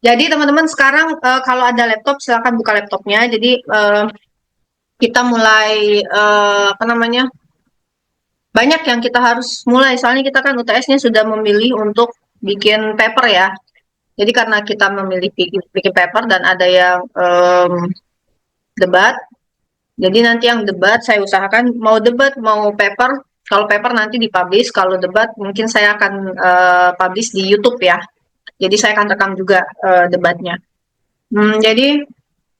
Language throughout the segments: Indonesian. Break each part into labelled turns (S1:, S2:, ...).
S1: Jadi teman-teman sekarang kalau ada laptop silakan buka laptopnya. Jadi kita mulai apa namanya? Banyak yang kita harus mulai. Soalnya kita kan UTS-nya sudah memilih untuk bikin paper ya. Jadi karena kita memilih bikin paper dan ada yang debat. Jadi nanti yang debat saya usahakan mau debat mau paper. Kalau paper nanti dipublish, kalau debat mungkin saya akan publish di YouTube ya. Jadi saya akan rekam juga debatnya. Jadi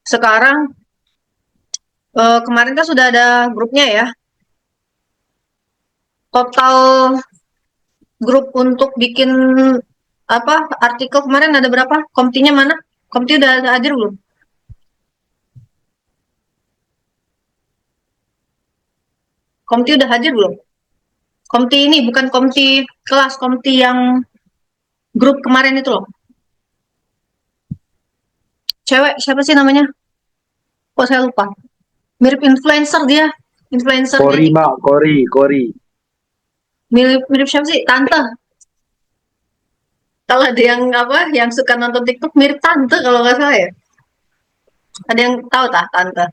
S1: sekarang kemarin kan sudah ada grupnya ya. Total grup untuk bikin apa artikel kemarin ada berapa? Komtinya mana? Komti udah hadir belum? Komti udah hadir belum? Komti ini bukan komti kelas, komti yang grup kemarin itu loh. Cewek siapa sih namanya? Kok saya lupa. Mirip influencer dia. Influencer di
S2: Kori,
S1: TikTok.
S2: Mak, Kori, Kori.
S1: Mirip mirip siapa sih? Tante. Kalau ada yang apa, yang suka nonton TikTok mirip tante kalau nggak salah ya. Ada yang tahu tah tante?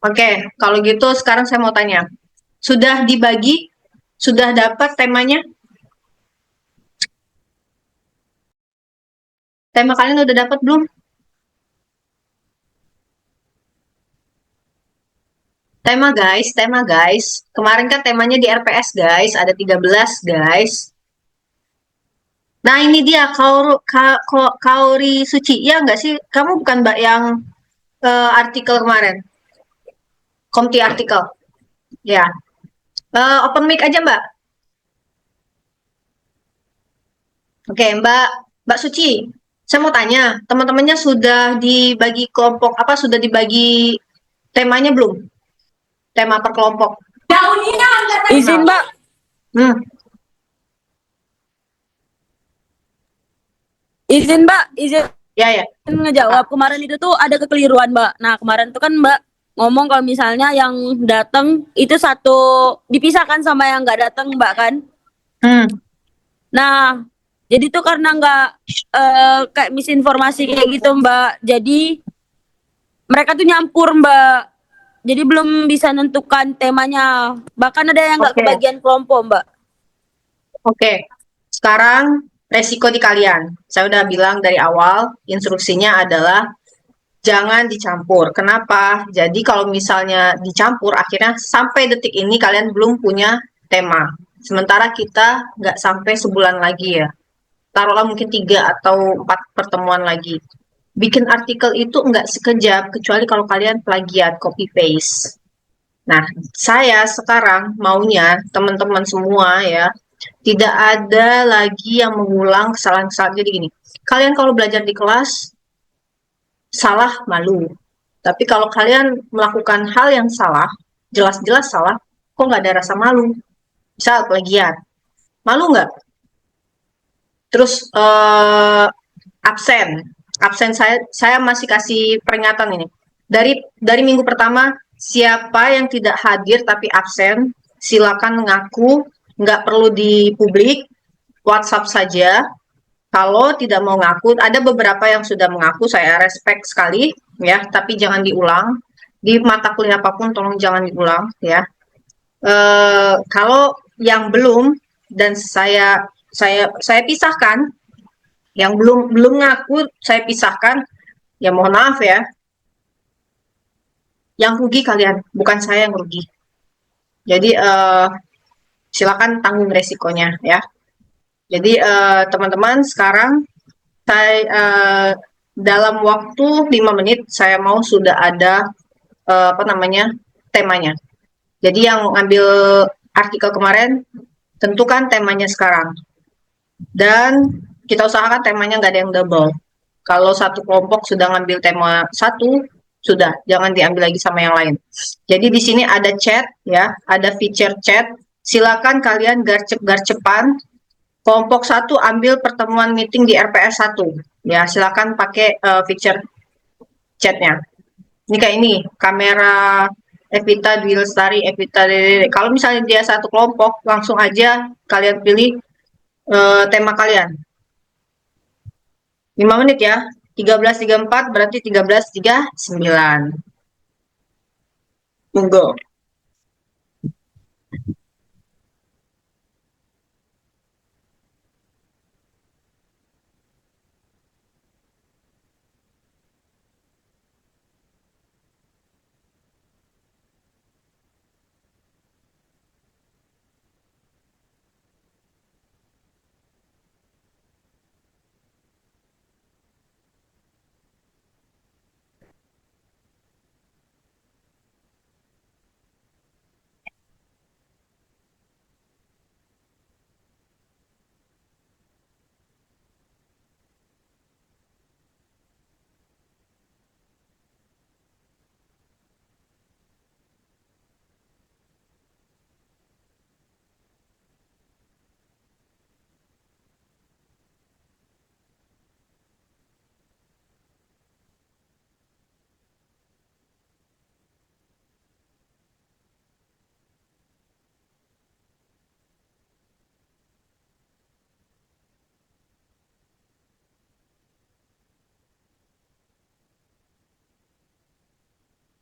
S1: Oke, kalau gitu sekarang saya mau tanya. Sudah dibagi? Sudah dapat temanya? Tema kalian udah dapat belum? Tema guys. Kemarin kan temanya di RPS guys, ada 13 guys. Nah ini dia Kaori Suci, ya nggak sih? Kamu bukan mbak yang artikel kemarin, Komti artikel, ya. Open mic aja mbak. Oke mbak, Mbak Suci. Saya mau tanya, teman-temannya sudah dibagi kelompok apa? Sudah dibagi temanya belum? Tema per kelompok.
S3: Izin Mbak,
S1: Hmm,
S3: izin
S1: ya ya.
S3: ngejawab. Kemarin itu tuh ada kekeliruan Mbak. Nah kemarin tuh kan Mbak ngomong kalau misalnya yang datang itu satu dipisahkan sama yang nggak datang Mbak kan.
S1: Hmm,
S3: Nah jadi tuh karena nggak kayak misinformasi kayak gitu Mbak. Jadi mereka tuh nyampur Mbak. Jadi belum bisa nentukan temanya. Bahkan ada yang nggak
S1: oke.
S3: kebagian kelompok Mbak.
S1: Oke, sekarang resiko di kalian. Saya udah bilang dari awal, instruksinya adalah jangan dicampur. Kenapa? Jadi kalau misalnya dicampur, akhirnya sampai detik ini kalian belum punya tema. Sementara kita nggak sampai sebulan lagi ya. Taruhlah mungkin 3 atau 4 pertemuan lagi. Bikin artikel itu nggak sekejap, kecuali kalau kalian plagiat, copy paste. Nah, saya sekarang maunya teman-teman semua ya, tidak ada lagi yang mengulang kesalahan-kesalahan. Jadi gini, kalian kalau belajar di kelas, salah malu. Tapi kalau kalian melakukan hal yang salah, jelas-jelas salah, kok nggak ada rasa malu? Misal plagiat, malu nggak? Terus absen, absen saya masih kasih peringatan ini. Dari minggu pertama, siapa yang tidak hadir tapi absen, silakan ngaku, nggak perlu di publik, WhatsApp saja. Kalau tidak mau ngaku, ada beberapa yang sudah mengaku, saya respect sekali, ya, tapi jangan diulang. Di mata kuliah apapun, tolong jangan diulang, ya. Kalau yang belum dan saya pisahkan, yang belum belum ngaku saya pisahkan, ya mohon maaf ya, yang rugi kalian, bukan saya yang rugi. Jadi silakan tanggung resikonya ya. Jadi teman-teman sekarang saya dalam waktu 5 menit saya mau sudah ada apa namanya temanya. Jadi yang ngambil artikel kemarin tentukan temanya sekarang dan kita usahakan temanya nggak ada yang double. Kalau satu kelompok sudah ngambil tema satu, sudah jangan diambil lagi sama yang lain. Jadi di sini ada chat ya, ada feature chat. Silakan kalian garcep-garcepan. Kelompok satu ambil pertemuan meeting di RPS 1. Ya, silakan pakai feature chatnya. Ini kayak ini, kamera Evita Dwi Lestari, Evita Dede. Kalau misalnya dia satu kelompok, langsung aja kalian pilih tema kalian. 5 menit ya. 13.34 berarti 13.39. Monggo.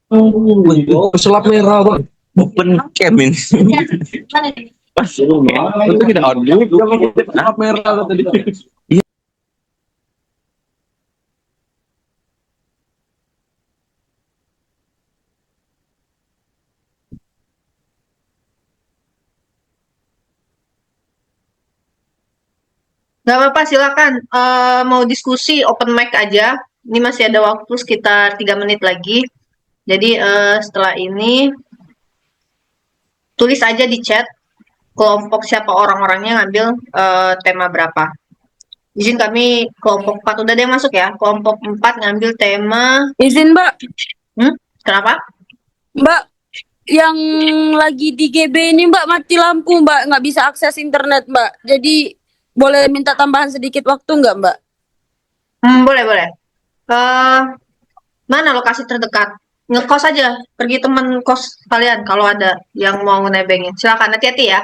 S2: Oh, sulap merah bang. Open cam ini. Pas itu kita audio. Sulap merah tadi.
S1: Nggak apa-apa, silakan. Mau diskusi open mic aja. Ini masih ada waktu sekitar 3 menit lagi. Jadi setelah ini tulis aja di chat kelompok siapa orang-orangnya ngambil tema berapa. Izin kami kelompok 4 udah ada yang masuk ya. Kelompok 4 ngambil tema.
S3: Izin Mbak,
S1: Kenapa?
S3: Mbak yang lagi di GB ini Mbak mati lampu Mbak, nggak bisa akses internet Mbak. Jadi boleh minta tambahan sedikit waktu nggak Mbak?
S1: Boleh, boleh. Eh, Mana lokasi terdekat? Ngekos aja. Pergi temen kos kalian kalau ada yang mau nebengin. Silakan, hati-hati ya.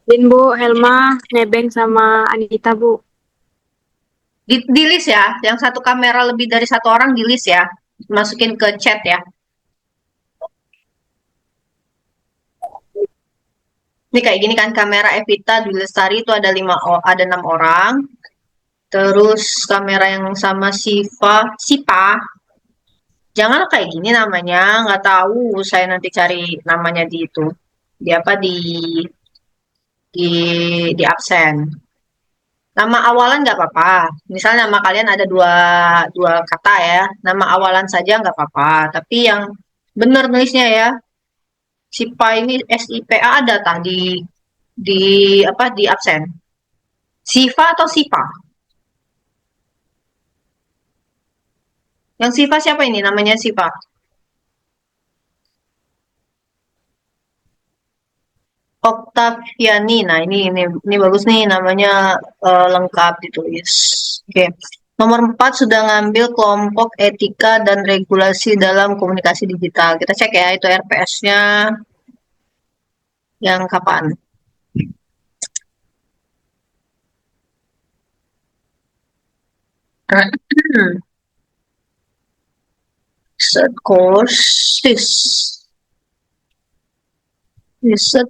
S4: Din Bu, Helma, Nebeng sama Anita Bu.
S1: Di list ya. Yang satu kamera lebih dari satu orang di list ya. Masukin ke chat ya. Ini kayak gini kan kamera Evita Dwi Lestari itu ada 6 orang. Terus kamera yang sama Sipa, jangan kayak gini namanya, nggak tahu. Saya nanti cari namanya di itu, di apa di absen. Nama awalan nggak apa-apa. Misalnya nama kalian ada dua dua kata ya, nama awalan saja nggak apa-apa. Tapi yang benar nulisnya ya, Sipa ini SIPA ada tadi di apa di absen. Siva atau Sipa? Yang Siva siapa ini? Namanya Siva. Oktaviani. Nah, ini bagus nih namanya lengkap ditulis. Oke. Nomor 4 sudah ngambil kelompok etika dan regulasi dalam komunikasi digital. Kita cek ya itu RPS-nya yang kapan. Set courses. Set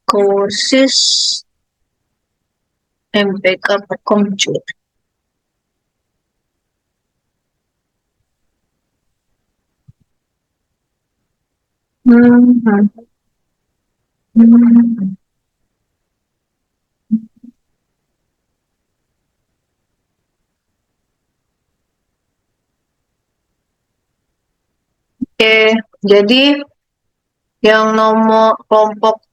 S1: courses MPK Perkomjur. Hmm. Hmm. Oke, jadi yang nomor kelompok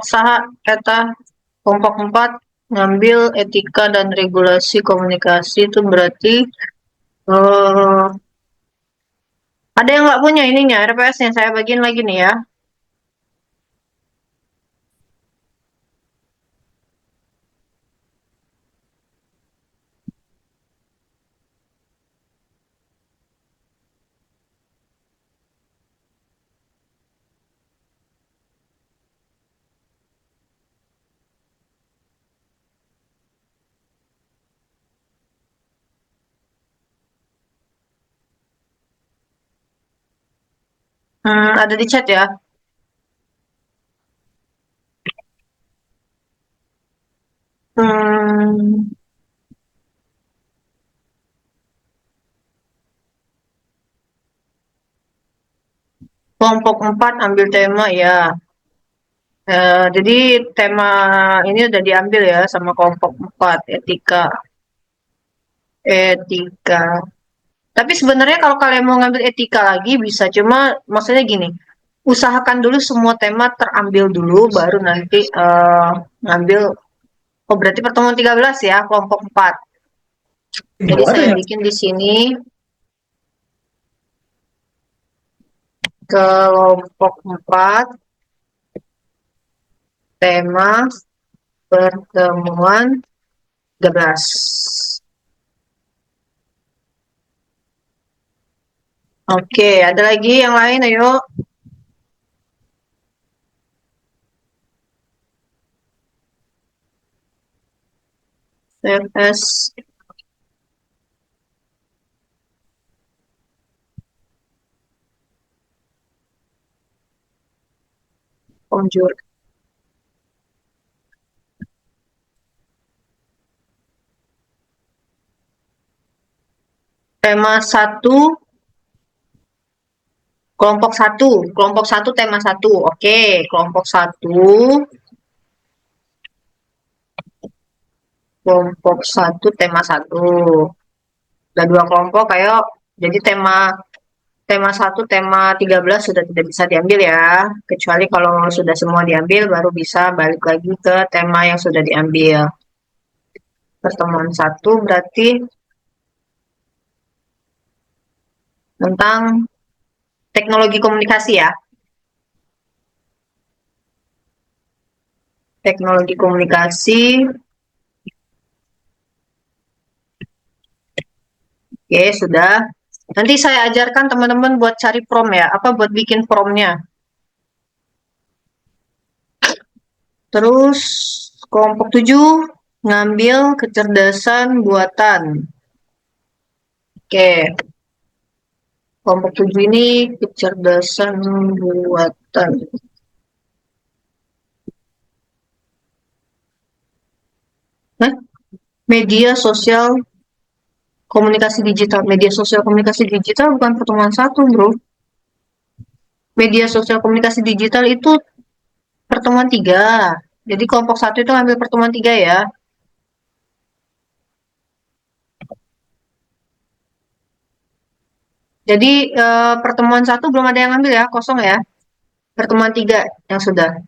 S1: saha eta kelompok 4 ngambil etika dan regulasi komunikasi itu berarti eh ada yang nggak punya ininya RPS-nya saya bagiin lagi nih ya. Ada di chat ya. Hmm, kelompok 4 ambil tema ya. Jadi tema ini udah diambil ya sama kelompok 4, etika. Etika. Tapi sebenarnya kalau kalian mau ngambil etika lagi bisa, cuma maksudnya gini, usahakan dulu semua tema terambil dulu, baru nanti ngambil. Oh, berarti pertemuan 13 ya, kelompok 4. Jadi saya bikin di sini kelompok 4, tema pertemuan 13. Oke, ada lagi yang lain, ayo. CFS. Konjur. Tema 1, kelompok 1 tema 1. Oke, kelompok 1. Kelompok 1 tema 1. Ada 2 kelompok, ayo. Jadi tema 1, tema 13 sudah tidak bisa diambil ya. Kecuali kalau sudah semua diambil, baru bisa balik lagi ke tema yang sudah diambil. Pertemuan 1 berarti tentang teknologi komunikasi ya. Teknologi komunikasi. Oke, sudah. Nanti saya ajarkan teman-teman buat cari prom ya. Apa buat bikin promnya. Terus kelompok 7 ngambil kecerdasan buatan. Oke. Kelompok 7 ini kecerdasan buatan. Media sosial komunikasi digital. Media sosial komunikasi digital bukan pertemuan 1, bro. Media sosial komunikasi digital itu pertemuan 3. Jadi kelompok 1 itu ambil pertemuan 3 ya. Jadi pertemuan 1 belum ada yang ambil ya, kosong ya. Pertemuan 3 yang sudah.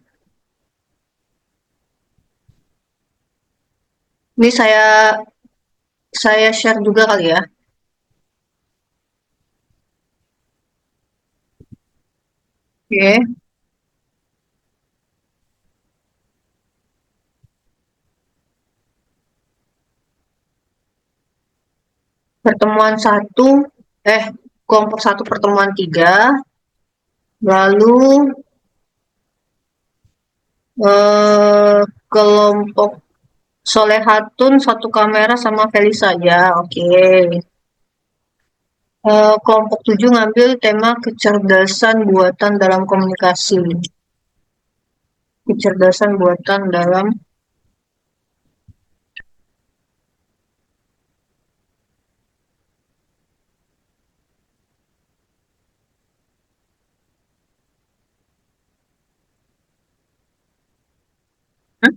S1: Ini saya share juga kali ya. Oke. Pertemuan 1, kelompok 1 pertemuan 3. Lalu kelompok Solehatun 1 kamera sama Feli saja. Oke. Kelompok 7 ngambil tema kecerdasan buatan dalam komunikasi. Kecerdasan buatan dalam hmm?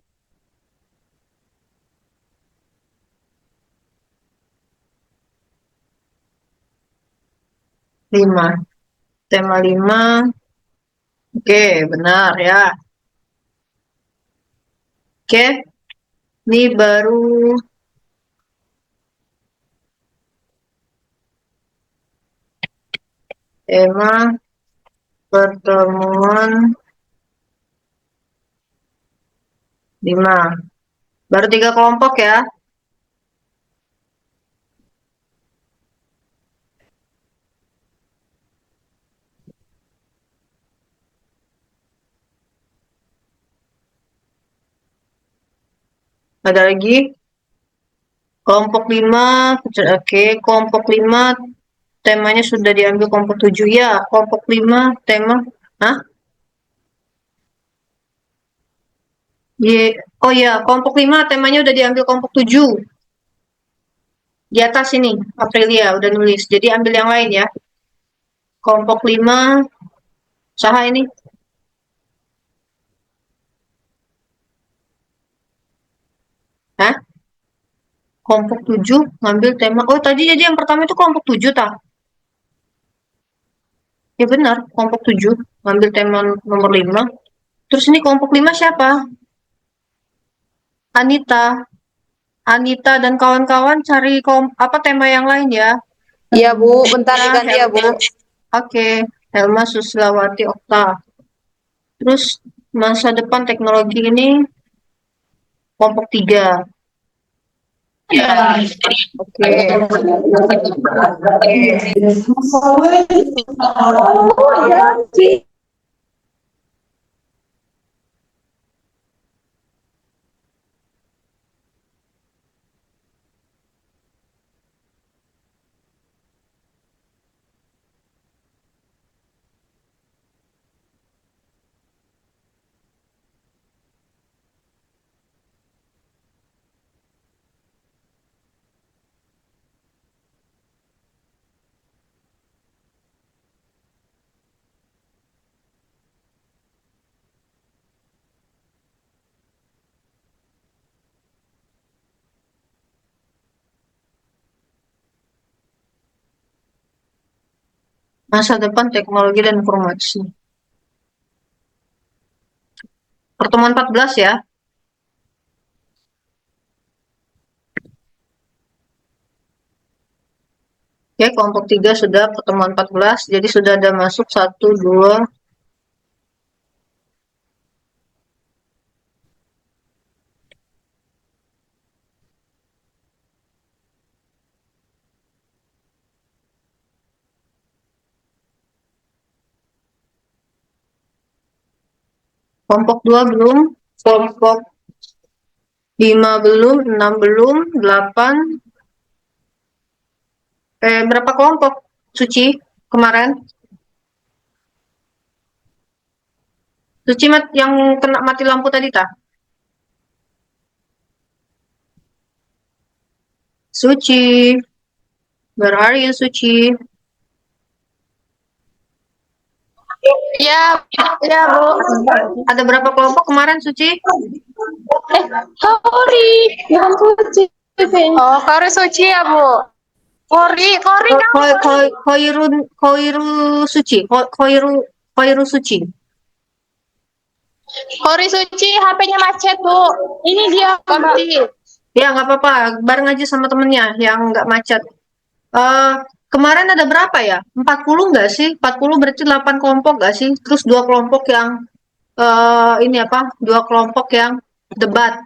S1: 5. Tema 5. Oke, benar ya. Oke. Ini baru tema pertemuan 5. Baru 3 kelompok ya. Ada lagi? Kelompok 5. Oke, kelompok 5 temanya sudah diambil kelompok 7 ya. Kelompok 5 tema, hah? Oh ya, kelompok 5 temanya udah diambil kelompok 7. Di atas ini, Aprilia udah nulis. Jadi ambil yang lain ya. Kelompok 5, saha ini? Hah? Kelompok 7 ngambil tema. Oh, tadi jadi yang pertama itu kelompok 7 tak? Ya benar, kelompok 7 ngambil tema nomor 5. Terus ini kelompok 5 siapa? Anita. Anita dan kawan-kawan cari apa tema yang lain ya.
S5: Iya Bu, bentar
S1: Ya,
S5: diganti ya Bu.
S1: Oke, Helma Suslawati Okta. Terus masa depan teknologi ini kelompok 3. Ya. Oke. Masa depan teknologi dan informasi. Pertemuan 14 ya. Oke, kelompok 3 sudah pertemuan 14. Jadi sudah ada masuk 1, 2, kelompok 2 belum, kelompok 5 belum, 6 belum, 8. Berapa kelompok, Suci, kemarin? Suci yang kena mati lampu tadi, tak? Suci. Where are you, Suci?
S5: Ya, ya Bu.
S1: Ada berapa kelompok kemarin, Suci?
S5: Kori, bukan Suci. Oh, Kori Suci ya Bu. Kori
S1: Koiru Suci. Koiru Suci.
S5: Kori Suci, HP-nya macet Bu. Ini dia mati.
S1: Ya, nggak apa-apa. Bareng aja sama temennya yang nggak macet. Kemarin ada berapa ya? 40 nggak sih? 40 berarti 8 kelompok nggak sih? Terus 2 kelompok yang ini apa? 2 kelompok yang debat.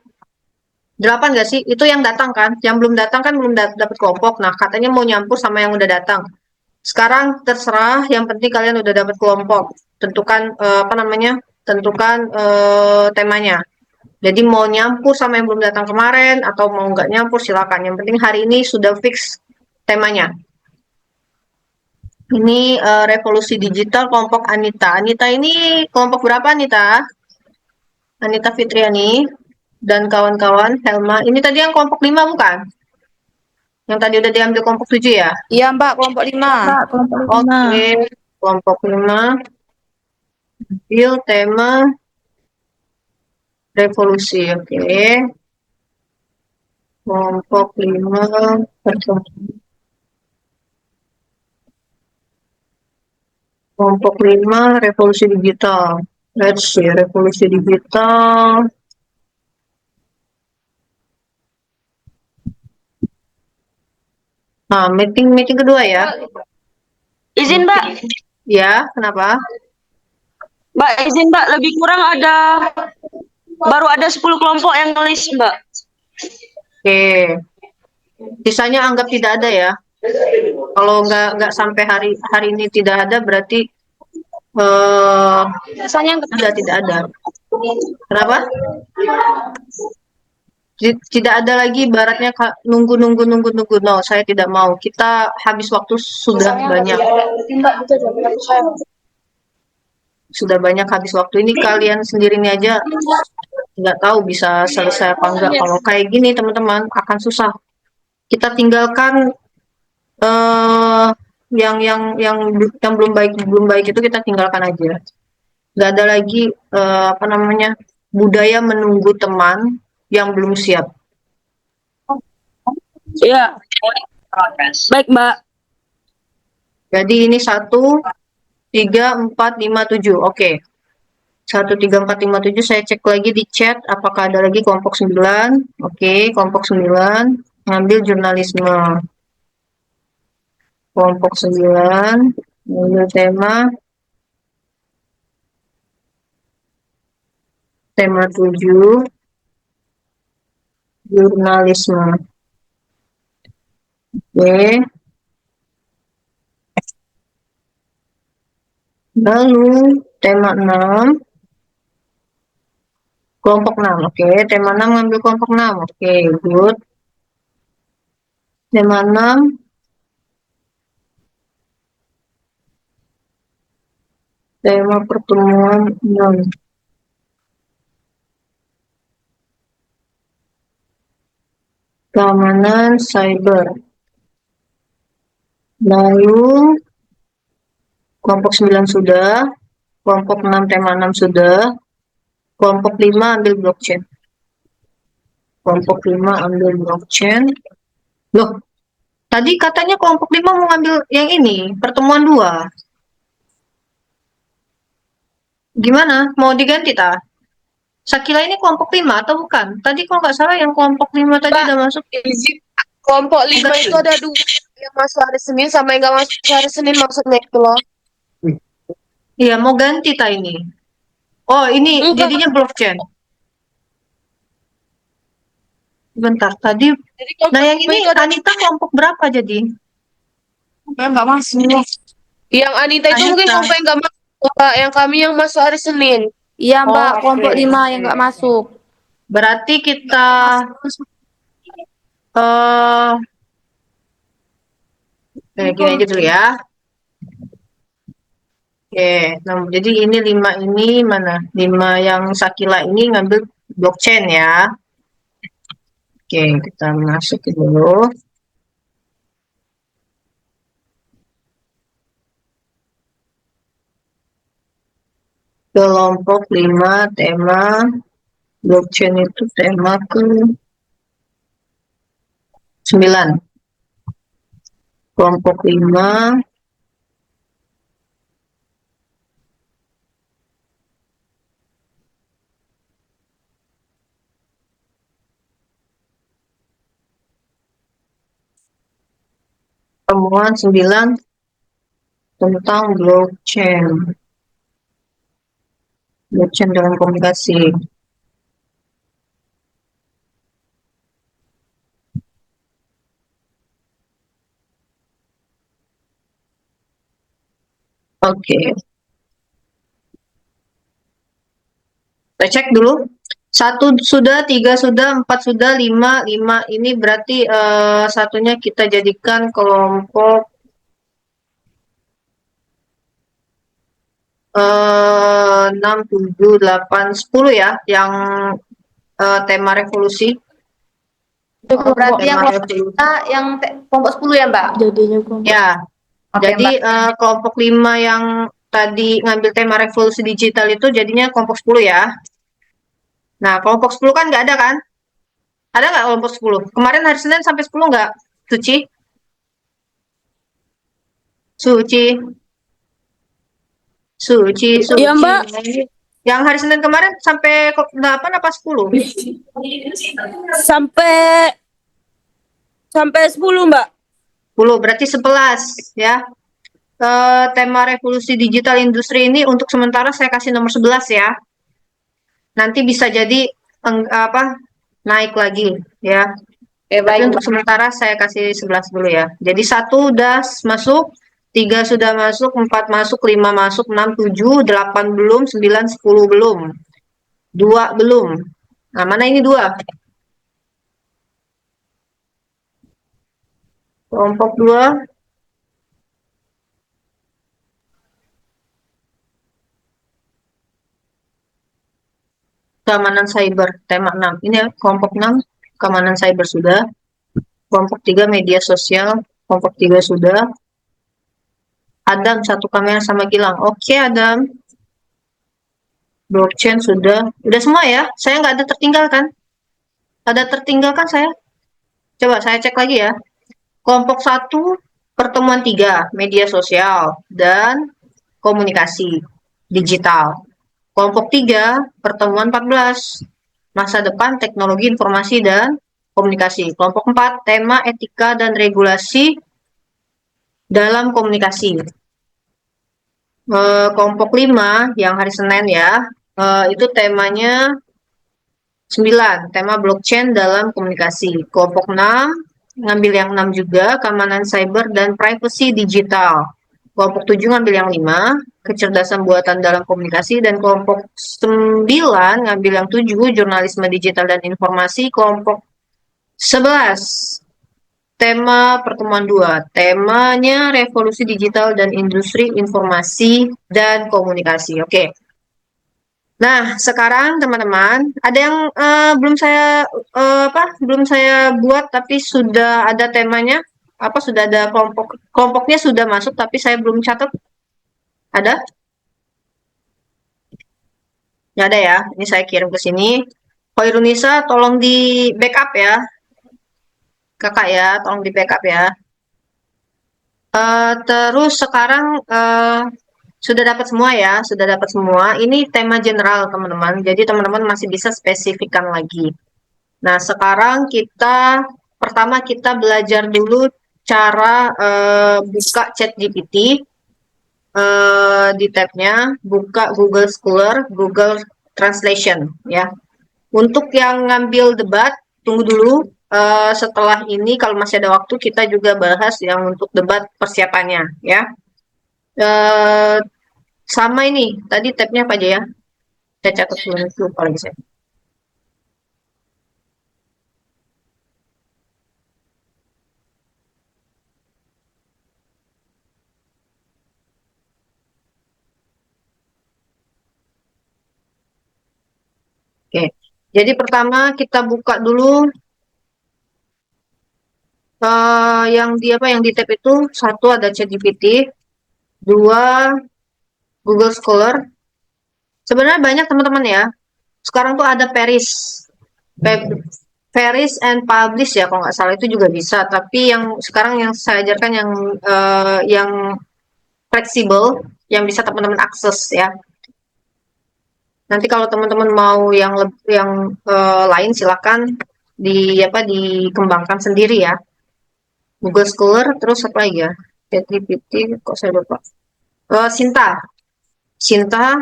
S1: 8 nggak sih? Itu yang datang kan? Yang belum datang kan belum dapat kelompok. Nah, katanya mau nyampur sama yang udah datang. Sekarang terserah, yang penting kalian udah dapat kelompok. Tentukan apa namanya? Tentukan temanya. Jadi mau nyampur sama yang belum datang kemarin atau mau nggak nyampur silakan. Yang penting hari ini sudah fix temanya. Ini revolusi digital kelompok Anita. Anita ini kelompok berapa Anita? Anita Fitriani dan kawan-kawan Helma. Ini tadi yang kelompok 5 bukan? Yang tadi udah diambil kelompok 7 ya?
S5: Iya Mbak, kelompok 5.
S1: Oke, kelompok 5. Ambil tema revolusi, oke. Kelompok 5 kelompok 5 revolusi digital. Let's see, revolusi digital. Nah, meeting kedua ya.
S3: Izin Mbak,
S1: Ya, kenapa?
S3: Mbak izin Mbak, lebih kurang baru ada 10 kelompok yang nulis Mbak.
S1: Oke. Sisanya anggap tidak ada ya. Kalau nggak sampai hari ini tidak ada berarti
S5: Biasanya
S1: sudah tidak ada. Kenapa? Tidak ada lagi ibaratnya nunggu. No, saya tidak mau. Kita habis waktu sudah banyak. Sudah banyak habis waktu ini, kalian sendiri ini aja nggak tahu bisa selesai apa enggak. Kalau kayak gini teman-teman akan susah. Kita tinggalkan eh yang belum baik itu kita tinggalkan aja. Nggak ada lagi apa namanya budaya menunggu teman yang belum siap.
S3: Iya. Baik, Mbak.
S1: Jadi ini 1, 3, 4, 5, 7. Oke. 1, 3, 4, 5, 7. Saya cek lagi di chat apakah ada lagi kelompok 9. Oke, kelompok 9 ngambil jurnalisme. Kelompok 9 ngambil tema 7 jurnalisme. Oke. Lalu tema 6 kelompok 6. Oke, tema 6 ngambil kelompok 6. Oke, good. Tema 6 tema pertemuan 6. Keamanan cyber. Lalu kelompok 9 sudah, kelompok 6 tema 6 sudah, kelompok 5 ambil blockchain. Kelompok 5 ambil blockchain. Loh, tadi katanya kelompok 5 mau ambil yang ini, pertemuan 2. Gimana? Mau diganti tak? Sakila ini kelompok 5 atau bukan? Tadi kalau nggak salah yang kelompok 5 tadi udah masuk.
S5: Kelompok 5 itu ada 2 yang masuk hari Senin sama yang nggak masuk hari Senin maksudnya itu loh.
S1: Iya, mau ganti tak ini? Oh, ini jadinya blockchain. Bentar, tadi. Nah, yang ini Anita kelompok berapa jadi?
S5: Nggak masuk. Yang Anita itu mungkin kelompok yang nggak masuk. Yang kami yang masuk hari Senin.
S4: Iya, Mbak.
S1: Oh,
S4: Kelompok
S1: oke.
S4: 5 yang nggak masuk.
S1: Berarti kita gini aja dulu ya. Oke, nah, jadi ini 5 ini mana? 5 yang Sakila ini ngambil blockchain ya. Oke, kita masuk dulu. Kelompok 5 tema blockchain itu tema ke 9. Kelompok 5 temuan 9 tentang blockchain. Blockchain dalam komunikasi. Oke. Kita cek dulu. 1 sudah, 3 sudah, 4 sudah, 5 ini berarti satunya kita jadikan kelompok 6, 7, 8, 10 ya, yang tema revolusi.
S4: Berarti yang
S1: Tema
S4: kelompok
S1: revolusi.
S4: kita yang kelompok 10 ya, Mbak? Jadinya kelompok.
S1: Ya,
S4: Oke,
S1: jadi
S4: Mbak.
S1: kelompok 5 yang tadi ngambil tema revolusi digital itu jadinya kelompok 10 ya. Nah, kelompok 10 kan nggak ada kan? Ada nggak kelompok 10? Kemarin hari Senin sampai 10 nggak? Suci? Suci? Suci, Suci.
S3: Iya, Mbak.
S1: Yang hari Senin kemarin sampai 8 apa 10?
S3: Sampai 10, Mbak.
S1: 10, berarti 11 ya. Tema revolusi digital industri ini untuk sementara saya kasih nomor 11 ya. Nanti bisa jadi naik lagi ya. Tapi untuk sementara saya kasih 11 dulu ya. Jadi 1 udah masuk, 3 sudah masuk, 4 masuk, 5 masuk, 6, 7, 8 belum, 9, 10 belum. 2 belum. Nah, mana ini 2? Kelompok 2, keamanan cyber, tema 6. Ini ya, kelompok 6, keamanan cyber sudah. Kelompok 3, media sosial. Kelompok 3 sudah. Adam, satu kamera sama Gilang. Oke, Adam. Blockchain sudah. Udah semua ya? Saya nggak ada tertinggal kan? Ada tertinggal kan saya? Coba saya cek lagi ya. Kelompok 1, pertemuan 3, media sosial dan komunikasi digital. Kelompok 3, pertemuan 14, masa depan teknologi informasi dan komunikasi. Kelompok 4, tema etika dan regulasi dalam komunikasi. Kelompok 5, yang hari Senin ya, itu temanya 9, tema blockchain dalam komunikasi. Kelompok 6, ngambil yang 6 juga, keamanan cyber dan privacy digital. Kelompok 7 ngambil yang 5, kecerdasan buatan dalam komunikasi. Dan kelompok 9 ngambil yang 7, jurnalisme digital dan informasi. Kelompok 11, tema pertemuan 2, temanya revolusi digital dan industri informasi dan komunikasi. Oke. Nah, sekarang teman-teman, ada yang belum saya buat tapi sudah ada temanya, sudah ada kelompoknya sudah masuk tapi saya belum catat. Ada? Nggak ada ya. Ini saya kirim ke sini. Hoirunisa, tolong di backup ya. Kakak ya, tolong di backup ya. Terus sekarang sudah dapat semua ya, sudah dapat semua. Ini tema general teman-teman. Jadi teman-teman masih bisa spesifikkan lagi. Nah, sekarang pertama kita belajar dulu cara buka ChatGPT. Di tabnya buka Google Scholar, Google Translation ya. Untuk yang ngambil debat, tunggu dulu. Setelah ini kalau masih ada waktu kita juga bahas yang untuk debat persiapannya ya. Sama ini tadi tabnya apa aja ya? Saya catat dulu lupa lagi saya. Oke, jadi pertama kita buka dulu yang di tab itu. Satu ada ChatGPT, 2 Google Scholar. Sebenarnya banyak teman-teman ya. Sekarang tuh ada Paris and Publish ya kalau nggak salah, itu juga bisa. Tapi yang sekarang yang saya ajarkan yang fleksibel, yang bisa teman-teman akses ya. Nanti kalau teman-teman mau yang lain silakan dikembangkan sendiri ya. Google Scholar, terus apa lagi ya? ChatGPT, kok saya lupa. Sinta,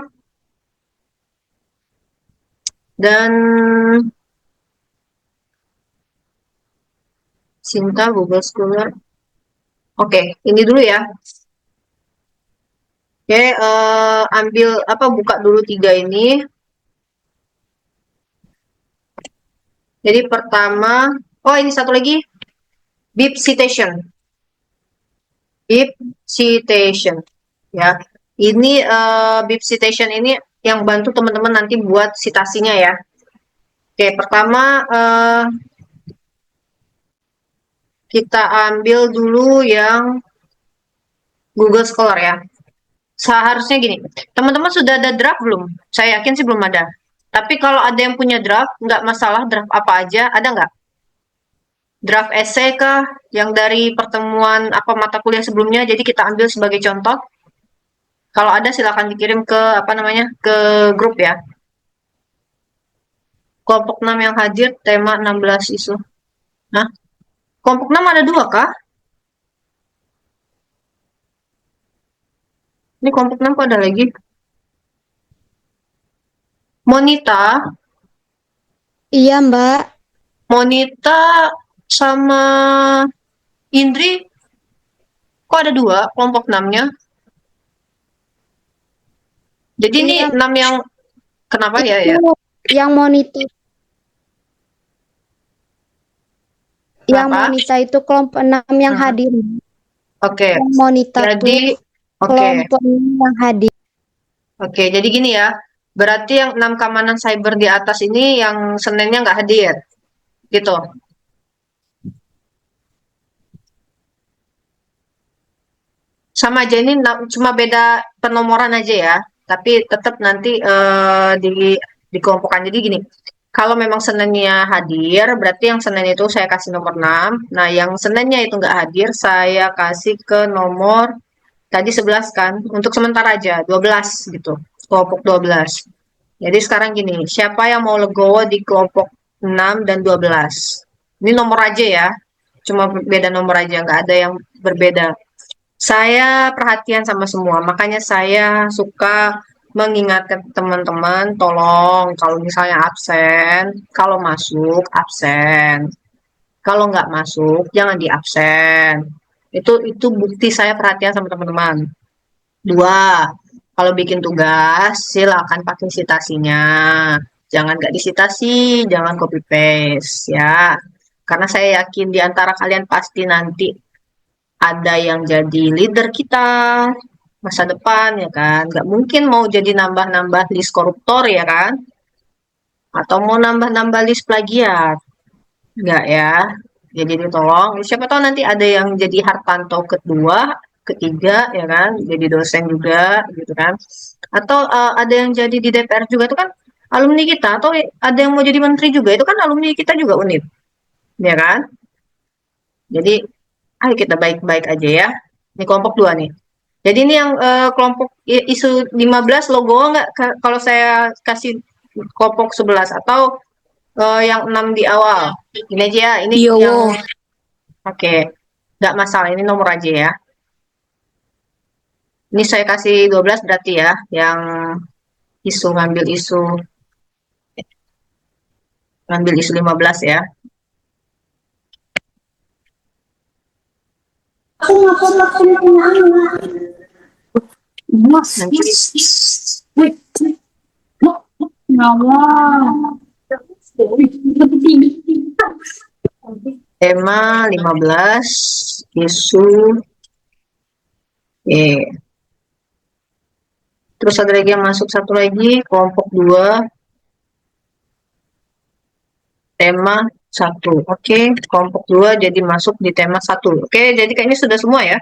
S1: dan Sinta, Google Scholar. Oke, ini dulu ya. Oke, buka dulu 3 ini. Jadi pertama, ini satu lagi, Bib Citation. Bib Citation, ya. Ini Bib Citation ini yang bantu teman-teman nanti buat citasinya ya. Oke, pertama kita ambil dulu yang Google Scholar ya. Seharusnya gini, teman-teman sudah ada draft belum? Saya yakin sih belum ada. Tapi kalau ada yang punya draft, nggak masalah draft apa aja, ada nggak? Draft essay kah? Yang dari pertemuan mata kuliah sebelumnya, jadi kita ambil sebagai contoh. Kalau ada silakan dikirim ke ke grup ya. Kelompok 6 yang hadir, tema 16 isu. Nah, kelompok 6 ada 2 kah? Ini kelompok 6 kok ada lagi? Monita.
S4: Iya, Mbak.
S1: Monita sama Indri. Kok ada 2 kelompok 6-nya? Jadi ini 6 yang kenapa ya?
S4: Yang monitor. Yang
S1: Kenapa?
S4: Monita itu kelompok 6 yang
S1: Mhm.
S4: hadir.
S1: Oke.
S4: Yang Monita
S1: Jadi,
S4: tuh
S1: oke.
S4: kelompok 6 yang hadir.
S1: Oke, jadi gini ya. Berarti yang 6 keamanan cyber di atas ini yang Seninnya nggak hadir, gitu. Sama aja ini cuma beda penomoran aja ya. Tapi tetap nanti dikelompokkan. Jadi gini, kalau memang Seninnya hadir, berarti yang Senin itu saya kasih nomor 6. Nah, yang Seninnya itu nggak hadir, saya kasih ke nomor tadi 11 kan. Untuk sementara aja, 12 gitu. Kelompok 12. Jadi sekarang gini, siapa yang mau legowo di kelompok 6 dan 12? Ini nomor aja ya. Cuma beda nomor aja, nggak ada yang berbeda. Saya perhatian sama semua, makanya saya suka mengingatkan teman-teman, tolong kalau misalnya absen, kalau masuk absen, kalau nggak masuk jangan di absen. Itu bukti saya perhatian sama teman-teman. Dua, kalau bikin tugas silakan pakai citasinya, jangan nggak disitasi, jangan copy paste ya. Karena saya yakin di antara kalian pasti nanti ada yang jadi leader kita masa depan ya kan, nggak mungkin mau jadi nambah-nambah list koruptor ya kan, atau mau nambah-nambah list plagiat, nggak ya. Jadi tolong siapa tahu nanti ada yang jadi Hartanto kedua, ketiga ya kan, jadi dosen juga gitu kan, atau ada yang jadi di DPR juga itu kan alumni kita, atau ada yang mau jadi menteri juga itu kan alumni kita juga UNIT ya kan. Jadi ayo kita baik-baik aja ya. Ini kelompok 2 nih. Jadi ini yang kelompok isu 15 logo nggak kalau saya kasih kelompok 11 atau yang 6 di awal. Ini aja ya, ini
S3: Yo,
S1: yang oke. Nggak masalah, ini nomor aja ya. Ini saya kasih 12 berarti ya, yang ngambil isu 15 ya. Nanti tema 15 isu terus ada lagi yang masuk satu lagi kelompok 2 tema 1. Oke, kelompok 2 jadi masuk di tema 1. Oke, jadi kayaknya sudah semua ya.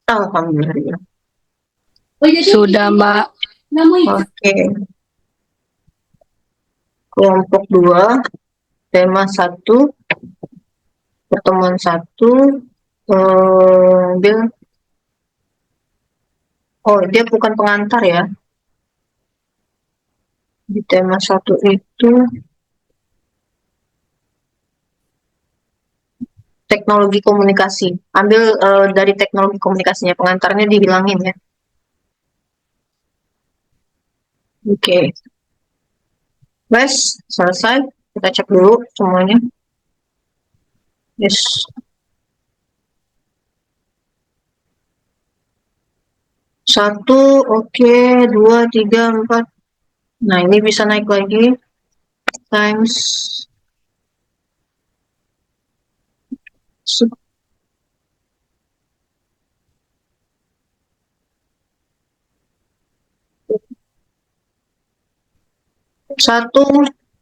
S1: Alhamdulillah.
S3: sudah Mbak.
S1: Oke. Kelompok 2 tema 1 pertemuan 1 dia dia bukan pengantar ya. Di tema 1 itu teknologi komunikasi. Ambil dari teknologi komunikasinya, pengantarnya dihilangin ya. Oke. Wes, selesai. Kita cek dulu semuanya. Yes. Satu, oke, 2, 3, 4. Nah, ini bisa naik lagi. Times 1,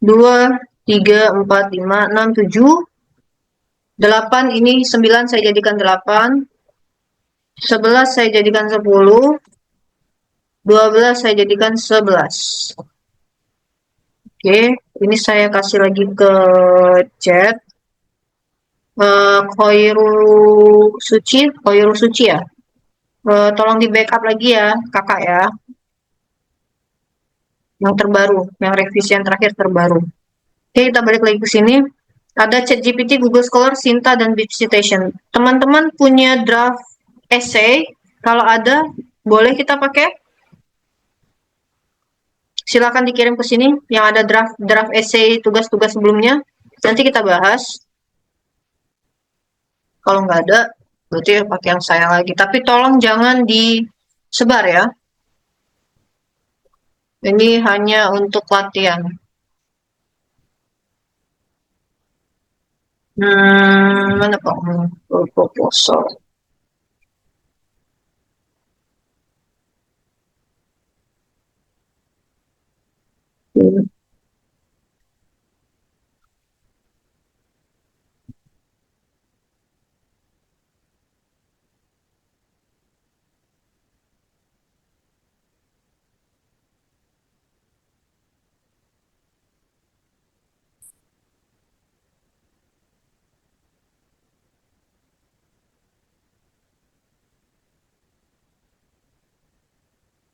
S1: 2, 3, 4, 5, 6, 7, 8, ini 9 saya jadikan 8, 11 saya jadikan 10, 12 saya jadikan 11. Oke, ini saya kasih lagi ke chat. Khoiru Suci ya. Tolong di backup lagi ya, kakak ya. Yang terbaru, yang revisi yang terakhir terbaru. Oke, kita balik lagi ke sini. Ada ChatGPT, Google Scholar, Sinta, dan Bip Citation. Teman-teman punya draft essay? Kalau ada, boleh kita pakai? Silakan dikirim ke sini yang ada draft essay tugas-tugas sebelumnya. Nanti kita bahas. Kalau nggak ada, berarti pakai yang saya lagi. Tapi tolong jangan disebar ya. Ini hanya untuk latihan. Mana Pak? Proposal.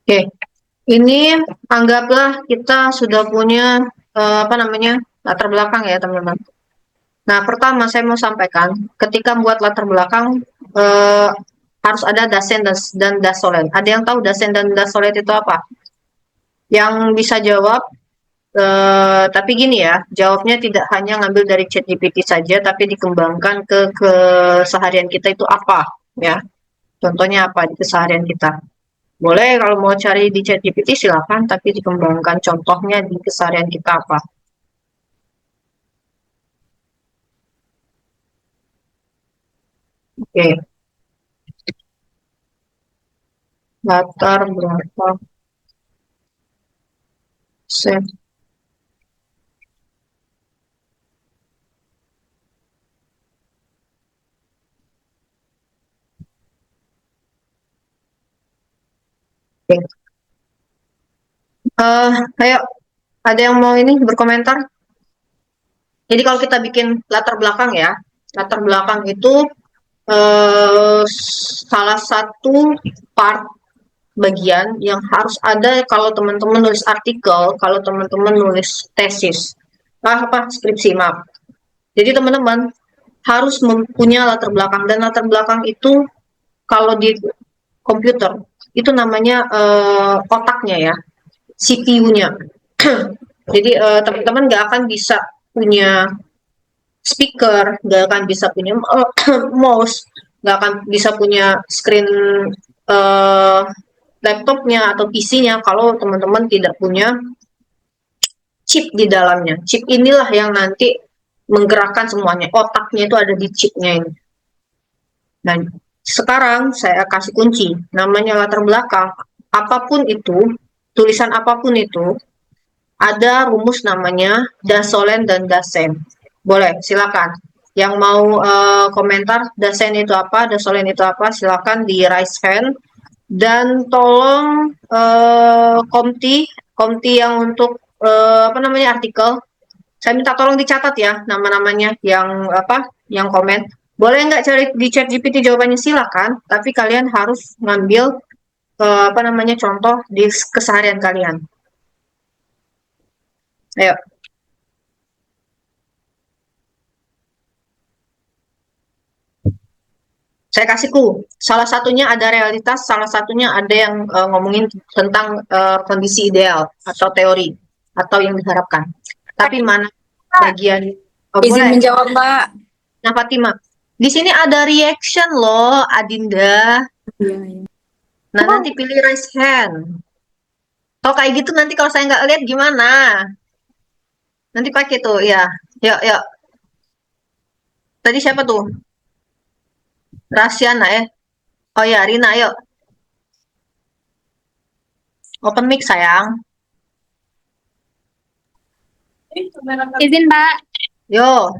S1: Oke, ini anggaplah kita sudah punya apa namanya latar belakang ya teman-teman. Nah, pertama saya mau sampaikan, ketika membuat latar belakang harus ada dasen dan dasolen. Ada yang tahu dasen dan dasolen itu apa? Yang bisa jawab, tapi gini ya, jawabnya tidak hanya ngambil dari ChatGPT saja, tapi dikembangkan ke keseharian kita itu apa, ya. Contohnya apa di keseharian kita. Boleh kalau mau cari di ChatGPT silakan, tapi dikembangkan contohnya di keseharian kita apa. Oke, latar belakang set. Oke. Ayo, ada yang mau ini berkomentar? Jadi kalau kita bikin latar belakang ya, latar belakang itu salah satu part bagian yang harus ada kalau teman-teman nulis artikel, kalau teman-teman nulis tesis, apa skripsi, maaf. Jadi teman-teman harus mempunyai latar belakang, dan latar belakang itu kalau di komputer itu namanya otaknya ya, CPU-nya. Jadi teman-teman nggak akan bisa punya speaker, nggak akan bisa punya mouse, nggak akan bisa punya screen uh, laptopnya atau PC-nya kalau teman-teman tidak punya chip di dalamnya. Chip inilah yang nanti menggerakkan semuanya. Otaknya itu ada di chipnya ini. Nah, sekarang saya kasih kunci. Namanya latar belakang. Apapun itu, tulisan apapun itu, ada rumus namanya dasolen dan dasen. Boleh, silakan. Yang mau komentar dasen itu apa, dasolen itu apa, silakan di raise hand. Dan tolong komti yang untuk apa namanya artikel, saya minta tolong dicatat ya nama-namanya yang apa, yang komen. Boleh nggak cari di chat GPT jawabannya silakan, tapi kalian harus ngambil apa namanya contoh di keseharian kalian. Ayo. Saya kasih clue. Salah satunya ada realitas, salah satunya ada yang ngomongin tentang kondisi ideal atau teori atau yang diharapkan. Tapi mana bagian
S3: Izin
S1: boleh.
S3: menjawab, Mbak.
S1: Nah, Fatima, di sini ada reaction loh, Adinda. Nah, nanti pilih raise hand. Kalau kayak gitu nanti kalau saya nggak lihat gimana? Nanti pakai tuh, ya. Yuk, yuk. Tadi siapa tuh? Rasiana ya? Oh ya, Rina, yuk. Open mic, sayang.
S6: Izin Mbak.
S1: Yo.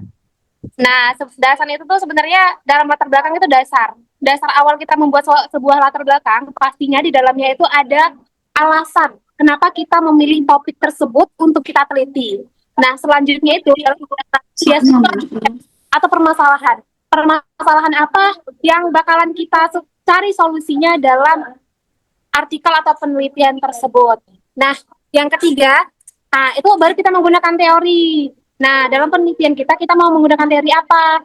S6: Nah, dasar itu tuh sebenarnya dalam latar belakang itu dasar. Dasar awal kita membuat sebuah latar belakang, pastinya di dalamnya itu ada alasan kenapa kita memilih topik tersebut untuk kita teliti. Nah, selanjutnya itu atau permasalahan. Permasalahan apa yang bakalan kita cari solusinya dalam artikel atau penelitian tersebut. Nah, yang ketiga, nah itu baru kita menggunakan teori. Nah, dalam penelitian kita mau menggunakan teori apa?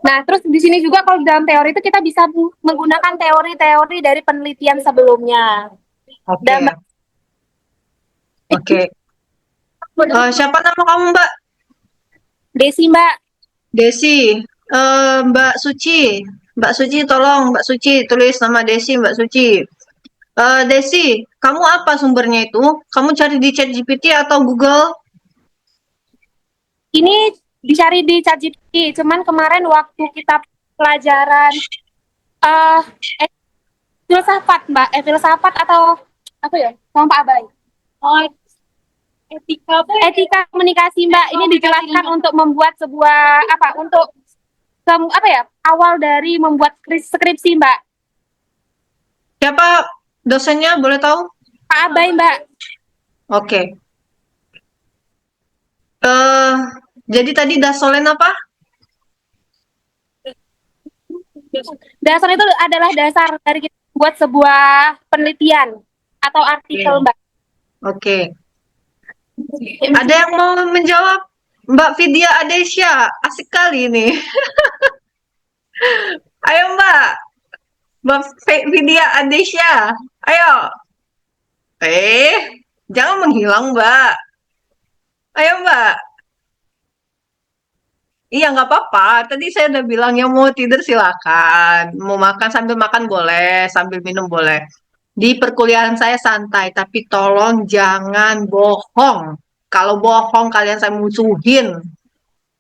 S6: Nah, terus di sini juga kalau dalam teori itu kita bisa menggunakan teori-teori dari penelitian sebelumnya.
S1: Oke. Oke. Siapa nama kamu, Mbak?
S6: Desi, Mbak.
S1: Desi. Mbak Suci. Mbak Suci, tolong Mbak Suci tulis nama Desi, Mbak Suci. Desi, kamu apa sumbernya itu? Kamu cari di ChatGPT atau Google?
S6: Ini dicari di ChatGPT, cuman kemarin waktu kita pelajaran eh filsafat, Mbak, filsafat atau apa ya? Sama Pak Abai. Oh, etika komunikasi, Mbak. Ini dijelaskan untuk membuat sebuah apa? Untuk apa ya? Awal dari membuat skripsi, Mbak.
S1: Siapa dosennya? Boleh tahu?
S6: Pak Abai, Mbak.
S1: Oke. Jadi tadi Dasolen apa?
S6: Dasar itu adalah dasar dari kita buat sebuah penelitian atau artikel,
S1: Oke.
S6: Mbak.
S1: Oke. Ada yang mau menjawab? Mbak Vidya Adesya, asik kali ini. Ayo Mbak, Mbak Vidya Adesya, ayo. Jangan menghilang Mbak. Ayo Mbak. Iya nggak apa-apa. Tadi saya udah bilang yang mau tidur silakan. Mau makan sambil makan boleh, sambil minum boleh. Di perkuliahan saya santai, tapi tolong jangan bohong. Kalau bohong kalian saya musuhin.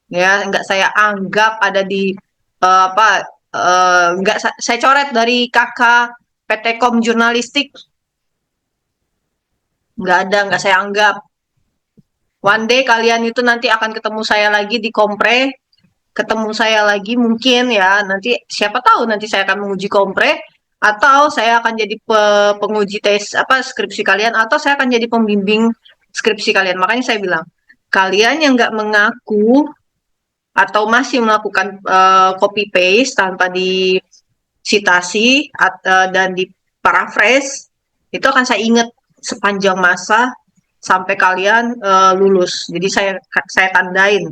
S1: Ya, nggak saya anggap ada di apa nggak saya coret dari kakak PTkom jurnalistik. Nggak saya anggap. One day kalian itu nanti akan ketemu saya lagi di Kompre, ketemu saya lagi mungkin ya, nanti siapa tahu nanti saya akan menguji Kompre, atau saya akan jadi penguji tes apa skripsi kalian, atau saya akan jadi pembimbing skripsi kalian. Makanya saya bilang, kalian yang nggak mengaku atau masih melakukan copy paste tanpa disitasi dan di paraphrase, itu akan saya ingat sepanjang masa sampai kalian lulus. Jadi saya tandain.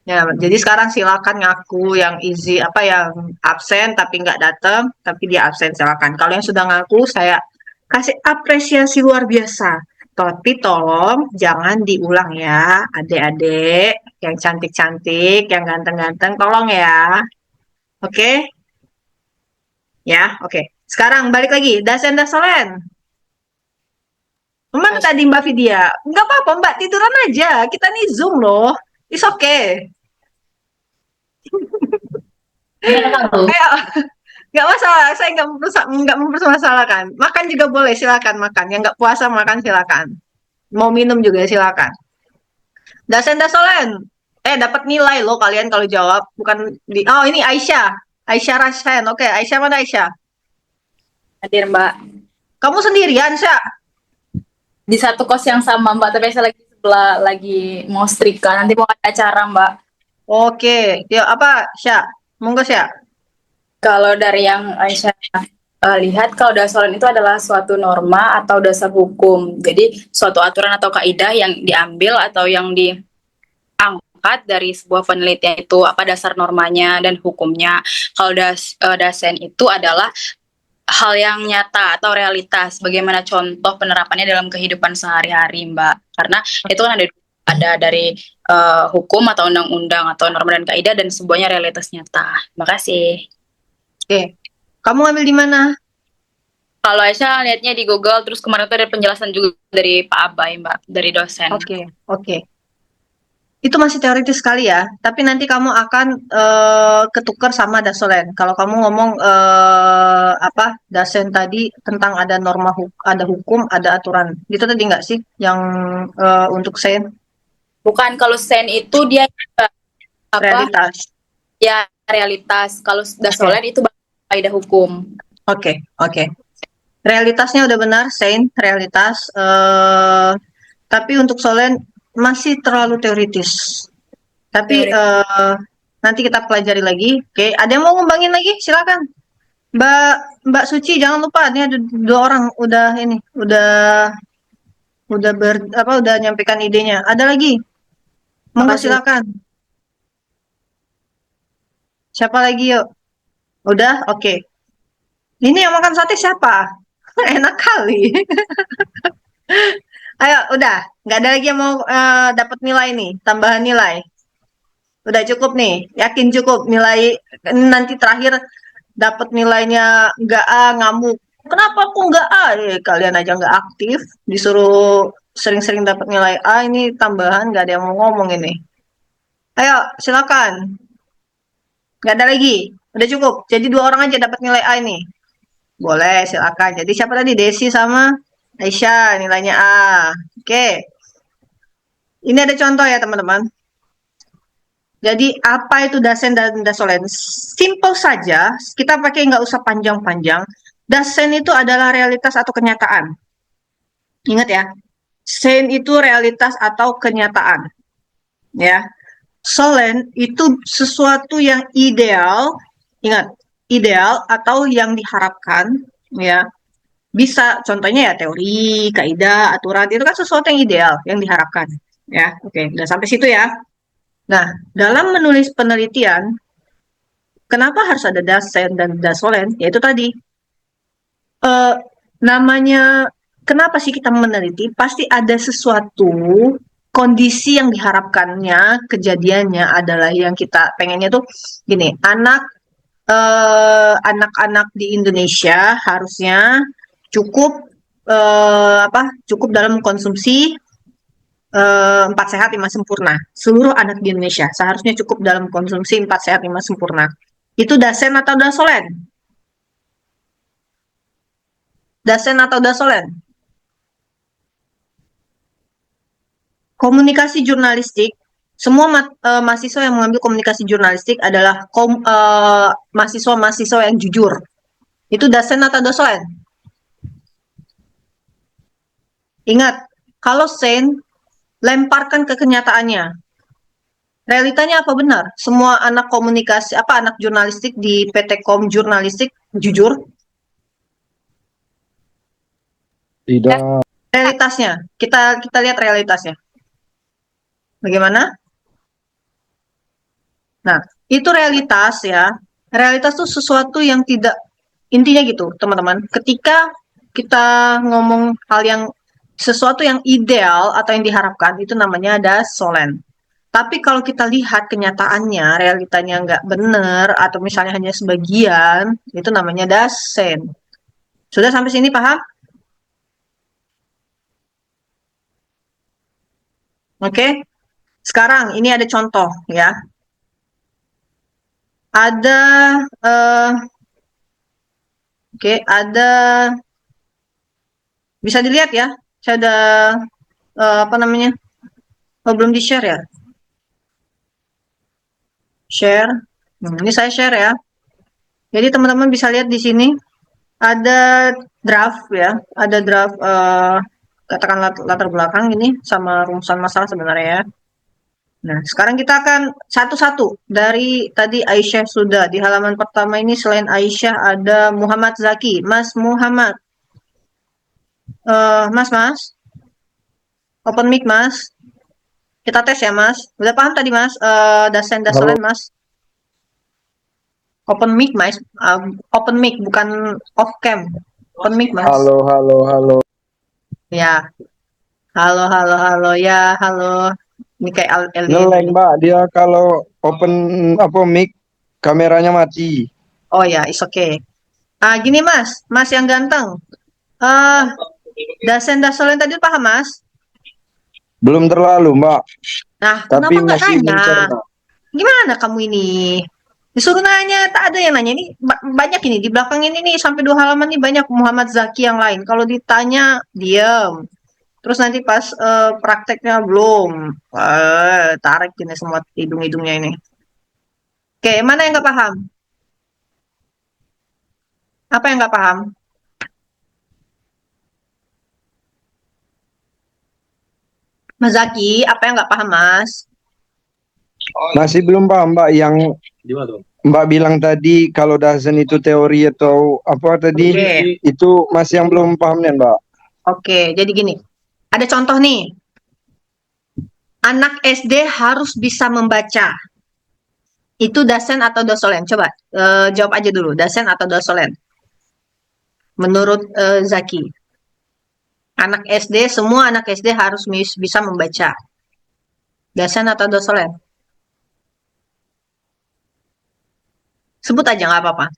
S1: Ya, jadi sekarang silakan ngaku yang easy apa yang absen tapi nggak datang, tapi dia absen silakan. Kalau yang sudah ngaku saya kasih apresiasi luar biasa. Tapi tolong jangan diulang ya, adik-adik yang cantik-cantik, yang ganteng-ganteng, tolong ya. Oke? Ya, oke. Sekarang balik lagi, Dasen Dasolen. Mana tadi Mbak Vidya? Nggak apa-apa Mbak, tiduran aja. Kita nih Zoom loh. It's okay. Ayo, nggak masalah. Saya nggak mempermasalahkan. Makan juga boleh, silakan makan. Yang nggak puasa makan silakan. Mau minum juga silakan. Dasen Dasolen. Dapat nilai loh kalian kalau jawab. Bukan di. Oh ini Aisyah. Aisyah Rasen. Oke, Aisyah mana Aisyah?
S7: Hadir Mbak.
S1: Kamu sendirian, Syah?
S7: Di satu kos yang sama Mbak, tapi saya lagi sebelah lagi mau setrika. Nanti mau ada acara Mbak.
S1: Oke, ya apa Syah? Monggo Syah.
S7: Kalau dari yang Aisyah lihat, kalau dasolen itu adalah suatu norma atau dasar hukum. Jadi suatu aturan atau kaidah yang diambil atau yang diangkat dari sebuah penelitian itu apa dasar normanya dan hukumnya. Kalau dasen itu adalah hal yang nyata atau realitas, bagaimana contoh penerapannya dalam kehidupan sehari-hari, Mbak. Karena itu kan ada dari hukum atau undang-undang atau norma dan kaidah dan semuanya realitas nyata. Makasih.
S1: Oke. Kamu ambil di mana?
S7: Kalau Aisyah lihatnya di Google, terus kemarin tuh ada penjelasan juga dari Pak Abai, Mbak, dari dosen.
S1: Oke. Itu masih teoritis sekali ya, tapi nanti kamu akan ketukar sama Dasolen. Kalau kamu ngomong Dasen tadi tentang ada norma, ada hukum, ada aturan. Itu tadi nggak sih yang untuk Sen?
S7: Bukan, kalau sen itu dia
S1: Realitas.
S7: Ya, realitas. Kalau Dasolen itu kaidah hukum.
S1: Oke. Realitasnya udah benar, Sen, realitas. Tapi untuk Solen masih terlalu teoritis. Tapi nanti kita pelajari lagi. Oke, ada yang mau ngembangin lagi? Silakan. Mbak Suci, jangan lupa nih ada 2 orang udah udah nyampaikan idenya. Ada lagi? Monggo silakan. Siapa lagi yuk? Udah? Oke. Ini yang makan sate siapa? Enak kali. Ayo, udah. Nggak ada lagi yang mau dapat nilai nih, tambahan nilai. Udah cukup nih, yakin cukup nilai nanti terakhir dapat nilainya nggak A, ngamuk. Kenapa aku nggak A? Kalian aja nggak aktif, disuruh sering-sering dapat nilai A, ini tambahan nggak ada yang mau ngomong ini. Ayo, silakan. Nggak ada lagi. Udah cukup. Jadi 2 orang aja dapat nilai A ini. Boleh, silakan. Jadi siapa tadi? Desi sama Aisyah, nilainya A. Oke. Ini ada contoh ya, teman-teman. Jadi apa itu dasen dan dasolen? Simple saja, kita pakai nggak usah panjang-panjang. Dasen itu adalah realitas atau kenyataan. Ingat ya, sen itu realitas atau kenyataan. Ya, solen itu sesuatu yang ideal. Ingat, ideal atau yang diharapkan. Ya, bisa contohnya ya teori, kaidah, aturan itu kan sesuatu yang ideal, yang diharapkan. Ya, oke, udah sampai situ ya. Nah, dalam menulis penelitian, kenapa harus ada dasen dan dasolen? Yaitu tadi, eh, namanya, kenapa sih kita meneliti? Pasti ada sesuatu kondisi yang diharapkannya, kejadiannya adalah yang kita pengennya tuh gini, anak-anak di Indonesia harusnya cukup cukup dalam konsumsi 4 sehat 5 sempurna. Seluruh anak di Indonesia seharusnya cukup dalam konsumsi 4 sehat 5 sempurna. Itu dasen atau dasolen? Dasen atau dasolen? Komunikasi jurnalistik, semua mahasiswa yang mengambil komunikasi jurnalistik adalah mahasiswa-mahasiswa yang jujur. Itu dasen atau dasolen? Ingat, kalau sen, lemparkan ke kenyataannya. Realitanya apa benar? Semua anak komunikasi, anak jurnalistik di PT Kom Jurnalistik jujur?
S8: Tidak.
S1: Realitasnya, kita lihat realitasnya. Bagaimana? Nah, itu realitas ya. Realitas itu sesuatu yang tidak, intinya gitu, teman-teman. Ketika kita ngomong hal yang sesuatu yang ideal atau yang diharapkan, itu namanya dasolen. Tapi kalau kita lihat kenyataannya, realitanya nggak benar, atau misalnya hanya sebagian, itu namanya dasen. Sudah sampai sini paham? Oke. Sekarang ini ada contoh ya. Ada ada bisa dilihat ya. Saya ada apa namanya? Oh, belum di-share ya? Share. Ini saya share ya. Jadi teman-teman bisa lihat di sini ada draft ya, ada draft katakan latar belakang ini sama rumusan masalah sebenarnya ya. Nah, sekarang kita akan satu-satu. Dari tadi Aisyah sudah di halaman pertama ini, selain Aisyah ada Muhammad Zaki. Mas Muhammad. Mas. Open mic, Mas. Kita tes ya, Mas. Udah paham tadi, Mas? Dasen dasolen, Mas. Open mic, Mas. Open mic bukan off cam. Open mic, Mas.
S8: Halo.
S1: Ya. Halo. Ya, halo. Ini kayak
S8: Ngeleng, Mbak. Dia kalau open mic kameranya mati.
S1: Oh ya, it's okay. Gini Mas yang ganteng. Dasen dasolen tadi paham Mas?
S8: Belum terlalu, Mbak.
S1: Nah,
S8: Tapi
S1: kenapa nggak
S8: masih
S1: nanya?
S8: mencerna.
S1: Gimana kamu ini? Disuruh nanya, tak ada yang nanya. Ini banyak ini, di belakang ini nih, sampai 2 halaman nih banyak Muhammad Zaki yang lain. Kalau ditanya, diam. Terus nanti pas prakteknya belum. Tarik ini semua hidung-hidungnya ini. Oke, mana yang nggak paham? Apa yang nggak paham? Mas Zaki, apa yang nggak paham, Mas?
S8: Masih belum paham, Mbak, yang Mbak bilang tadi kalau dasen itu teori atau apa tadi,
S1: Oke.
S8: itu masih yang belum paham nih, Mbak.
S1: Oke, jadi gini. Ada contoh nih. Anak SD harus bisa membaca. Itu dasen atau dasolen? Coba jawab aja dulu. Dasen atau dasolen? Menurut Zaki. Anak SD, semua anak SD harus bisa membaca. Dasen atau dasolen? Sebut aja nggak apa-apa.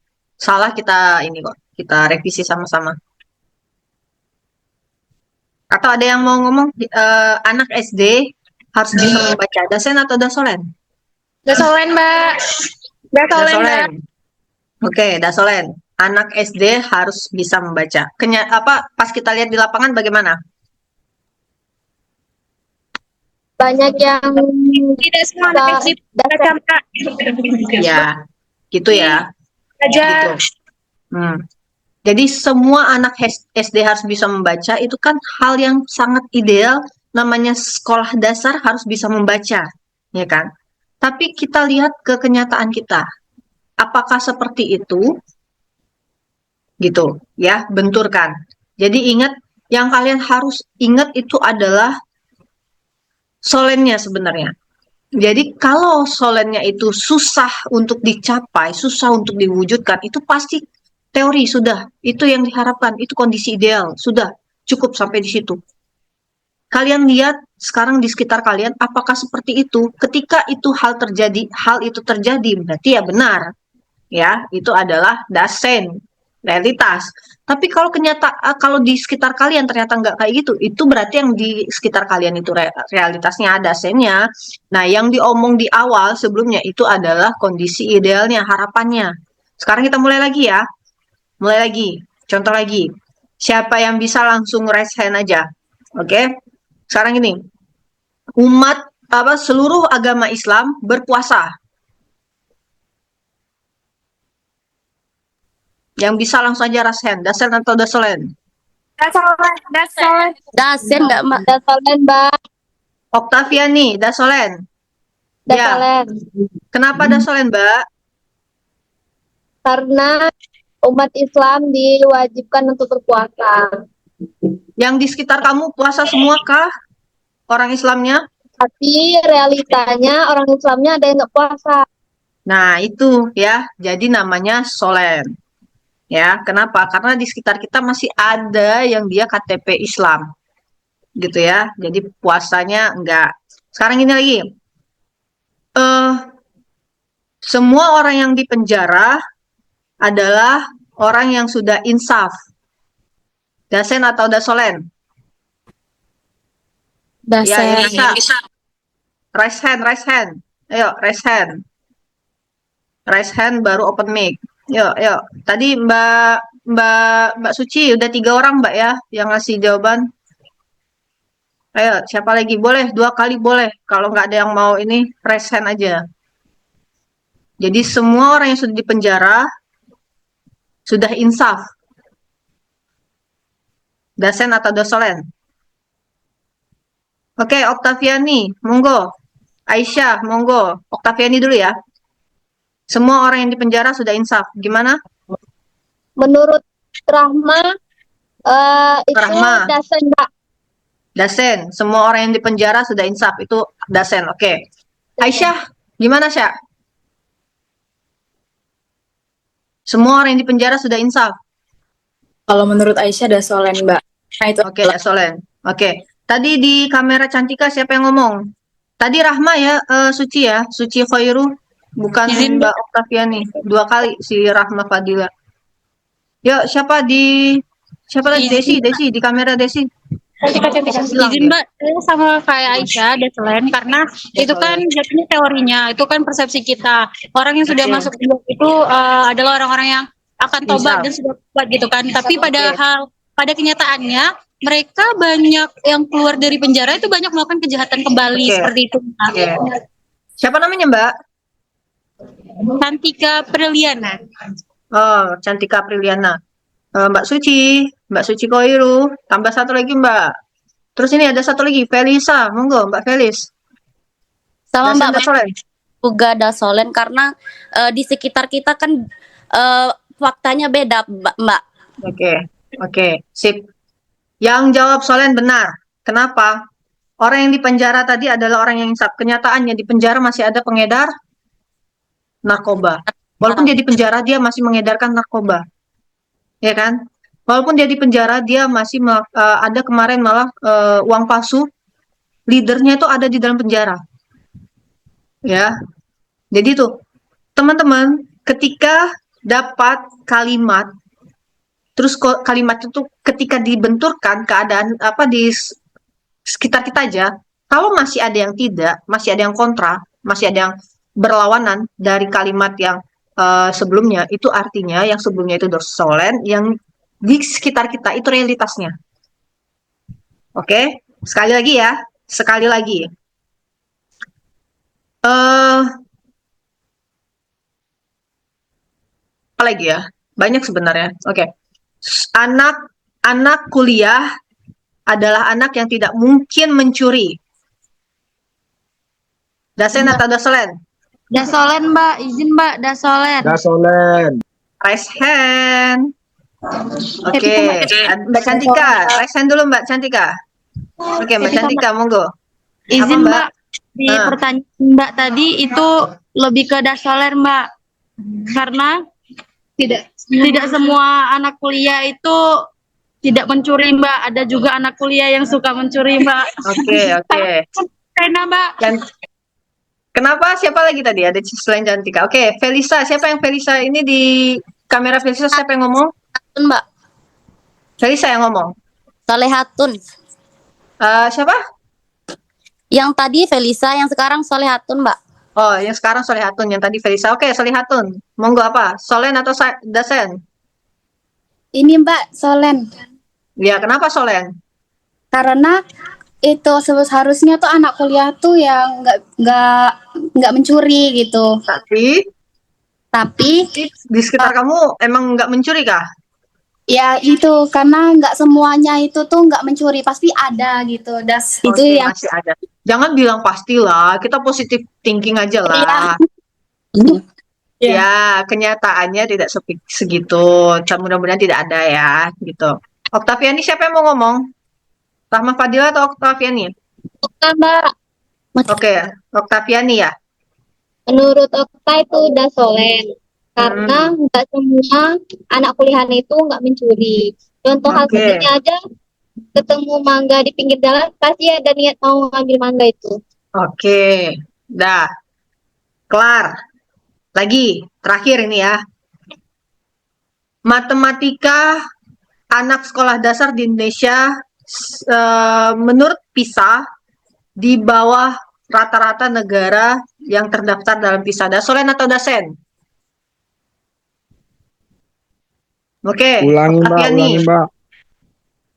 S1: salah kita ini kok, kita revisi sama-sama. Atau ada yang mau ngomong anak SD harus bisa membaca dasen atau dasolen?
S6: Dasolen, Mbak. Dasolen, Mbak.
S1: Dasolen. Oke, dasolen. Anak SD harus bisa membaca. Pas kita lihat di lapangan bagaimana?
S6: Banyak yang
S5: Tidak semua anak SD baca, Mbak.
S1: Ya, gitu ya.
S5: Aja.
S1: Gitu. Jadi semua anak SD harus bisa membaca, itu kan hal yang sangat ideal, namanya sekolah dasar harus bisa membaca, ya kan? Tapi kita lihat ke kenyataan kita. Apakah seperti itu? Gitu, ya, benturkan. Jadi ingat, yang kalian harus ingat itu adalah solennya sebenarnya. Jadi kalau solennya itu susah untuk dicapai, susah untuk diwujudkan, itu pasti teori sudah. Itu yang diharapkan, itu kondisi ideal. Sudah, cukup sampai di situ. Kalian lihat sekarang di sekitar kalian, apakah seperti itu? Ketika hal itu terjadi, berarti ya benar. Ya, itu adalah dasen, realitas. Tapi kalau di sekitar kalian ternyata nggak kayak gitu, itu berarti yang di sekitar kalian itu realitasnya dasennya. Nah, yang diomong di awal sebelumnya itu adalah kondisi idealnya, harapannya. Sekarang kita mulai lagi ya. Mulai lagi. Contoh lagi. Siapa yang bisa langsung raise hand aja? Oke. Sekarang ini. Seluruh agama Islam berpuasa. Yang bisa langsung aja raise hand. Dasen atau dasolen?
S6: Dasolen, dasolen.
S3: Dasen nggak, Mbak?
S4: Dasolen, Mbak.
S1: Oktaviani, dasolen. Ya.
S4: Dasolen.
S1: Kenapa dasolen, Mbak?
S4: Karena umat Islam diwajibkan untuk berpuasa.
S1: Yang di sekitar kamu puasa semua kah? Orang Islamnya?
S4: Tapi realitanya orang Islamnya ada yang nggak puasa.
S1: Nah, itu ya. Jadi namanya solen. Ya, kenapa? Karena di sekitar kita masih ada yang dia KTP Islam. Gitu ya. Jadi puasanya enggak. Sekarang ini lagi. Semua orang yang di penjara adalah orang yang sudah insaf. Dasen atau dasolen? Ya, yang bisa. Raise hand, raise hand. Ayo, raise hand. Raise hand baru open mic. Yuk, yuk. Tadi Mbak Suci udah 3 orang Mbak ya yang ngasih jawaban. Ayo, siapa lagi? Boleh 2 kali boleh. Kalau nggak ada yang mau ini, raise hand aja. Jadi semua orang yang sudah di penjara sudah insaf. Dasen atau dasolen? Oke, Oktaviani, monggo. Aisyah, monggo. Oktaviani dulu ya. Semua orang yang di penjara sudah insaf. Gimana?
S4: Menurut Rahma, itu
S1: Rahma.
S4: dasen, Mbak.
S1: Dasen. Semua orang yang di penjara sudah insaf. Itu dasen. Oke. Aisyah, gimana, Syah? Semua orang yang di penjara sudah insaf.
S7: Kalau menurut Aisyah dasolen, Mbak. Nah, itu
S1: Oke, dasolen. Oke. Tadi di kamera Cantika siapa yang ngomong? Tadi Rahma ya, Suci ya. Suci Khairu. Bukan
S5: Izin,
S1: Mbak Oktaviani. 2 kali si Rahma Fadila. Yuk, siapa lagi? Desi di kamera Desi.
S6: Izin Mbak, saya sama kayak Aisyah, Dasolen, karena itu kan jatuhnya teorinya, itu kan persepsi kita. Orang yang sudah
S1: Oke.
S6: masuk itu adalah orang-orang yang akan tobat
S1: Insaf.
S6: dan sudah tobat gitu kan. Tapi pada kenyataannya mereka banyak yang keluar dari penjara itu banyak melakukan kejahatan kembali
S1: Oke.
S6: seperti itu.
S1: Oke. Siapa namanya Mbak?
S6: Cantika Priliana.
S1: Oh, Cantika Apriliana. Mbak Suci Koiru. Tambah 1 lagi Mbak. Terus ini ada 1 lagi, Felisa. Monggo, Mbak Felis.
S3: Sama
S1: Dasen
S3: Mbak
S1: dasolen.
S3: juga dasolen karena di sekitar kita kan faktanya beda, Mbak.
S1: Oke, sip. Yang jawab solen benar. Kenapa? Orang yang di penjara tadi adalah orang yang insaf. Kenyataannya di penjara masih ada pengedar narkoba. Walaupun dia di penjara, dia masih mengedarkan narkoba. Ya kan? Walaupun dia di penjara, dia masih ada kemarin malah uang palsu. Leadernya itu ada di dalam penjara. Ya. Jadi tuh, teman-teman, ketika dapat kalimat, terus kalimat itu ketika dibenturkan keadaan apa di sekitar kita aja, kalau masih ada yang tidak, masih ada yang kontra, masih ada yang berlawanan dari kalimat yang sebelumnya, itu artinya yang sebelumnya itu dosolen, yang di sekitar kita itu realitasnya. Oke, sekali lagi ya, sekali lagi. Apa lagi ya? Banyak sebenarnya. Oke. Anak kuliah adalah anak yang tidak mungkin mencuri. Dasen atau dosolen?
S3: Dasolen, Mbak. Izin, Mbak. Dasolen.
S8: Dasolen.
S1: Raise hand. Oke. Mbak Cantika, raise hand dulu Mbak Cantika. Oke, Mbak Cantika, monggo.
S3: Izin,
S1: Apa,
S3: Mbak. Di
S1: Ah.
S3: pertanyaan Mbak tadi itu lebih ke dasolen, Mbak. Karena tidak semua anak kuliah itu tidak mencuri, Mbak. Ada juga anak kuliah yang suka mencuri, Mbak.
S1: Oke, oke.
S3: Karena, Mbak.
S1: Dan kenapa? Siapa lagi tadi? Ada selain Cantika. Oke, Felisa. Siapa yang Felisa ini di kamera Felisa? Siapa yang ngomong?
S3: Mbak.
S1: Felisa yang ngomong.
S3: Solehatun.
S1: Siapa?
S3: Yang tadi Felisa, yang sekarang Solehatun, Mbak.
S1: Oh, yang sekarang Solehatun, yang tadi Felisa. Oke, Solehatun. Monggo apa? Solen atau Dasen?
S9: Ini Mbak Solen,
S1: Ya, kenapa Solen?
S9: karena itu seharusnya tuh anak kuliah tuh yang nggak mencuri gitu.
S1: Tapi di sekitar kamu emang nggak mencuri kah?
S9: Ya itu karena nggak semuanya itu tuh nggak mencuri, pasti ada gitu. Itu
S1: Oke,
S9: yang
S1: masih ada. Jangan bilang pastilah, kita positif thinking aja lah. Ya, kenyataannya tidak segitu. Mudah-mudahan tidak ada ya, gitu. Oktaviani, siapa yang mau ngomong? Rahma Fadila atau Oktaviani?
S4: Mbak,
S1: Oke, Oktaviani ya.
S4: menurut Okta itu udah solen. Karena nggak semua anak kuliahan itu nggak mencuri. Contoh
S1: Oke.
S4: hasilnya aja, ketemu mangga di pinggir jalan, pasti ada niat mau ngambil mangga itu.
S1: Oke, dah. Kelar. Lagi, terakhir ini ya. Matematika anak sekolah dasar di Indonesia menurut PISA di bawah rata-rata negara yang terdaftar dalam PISA. Dasolen atau Dasen? Oke,
S8: Ulangi Mbak,
S1: Oktaviani.
S8: ulangi Mbak.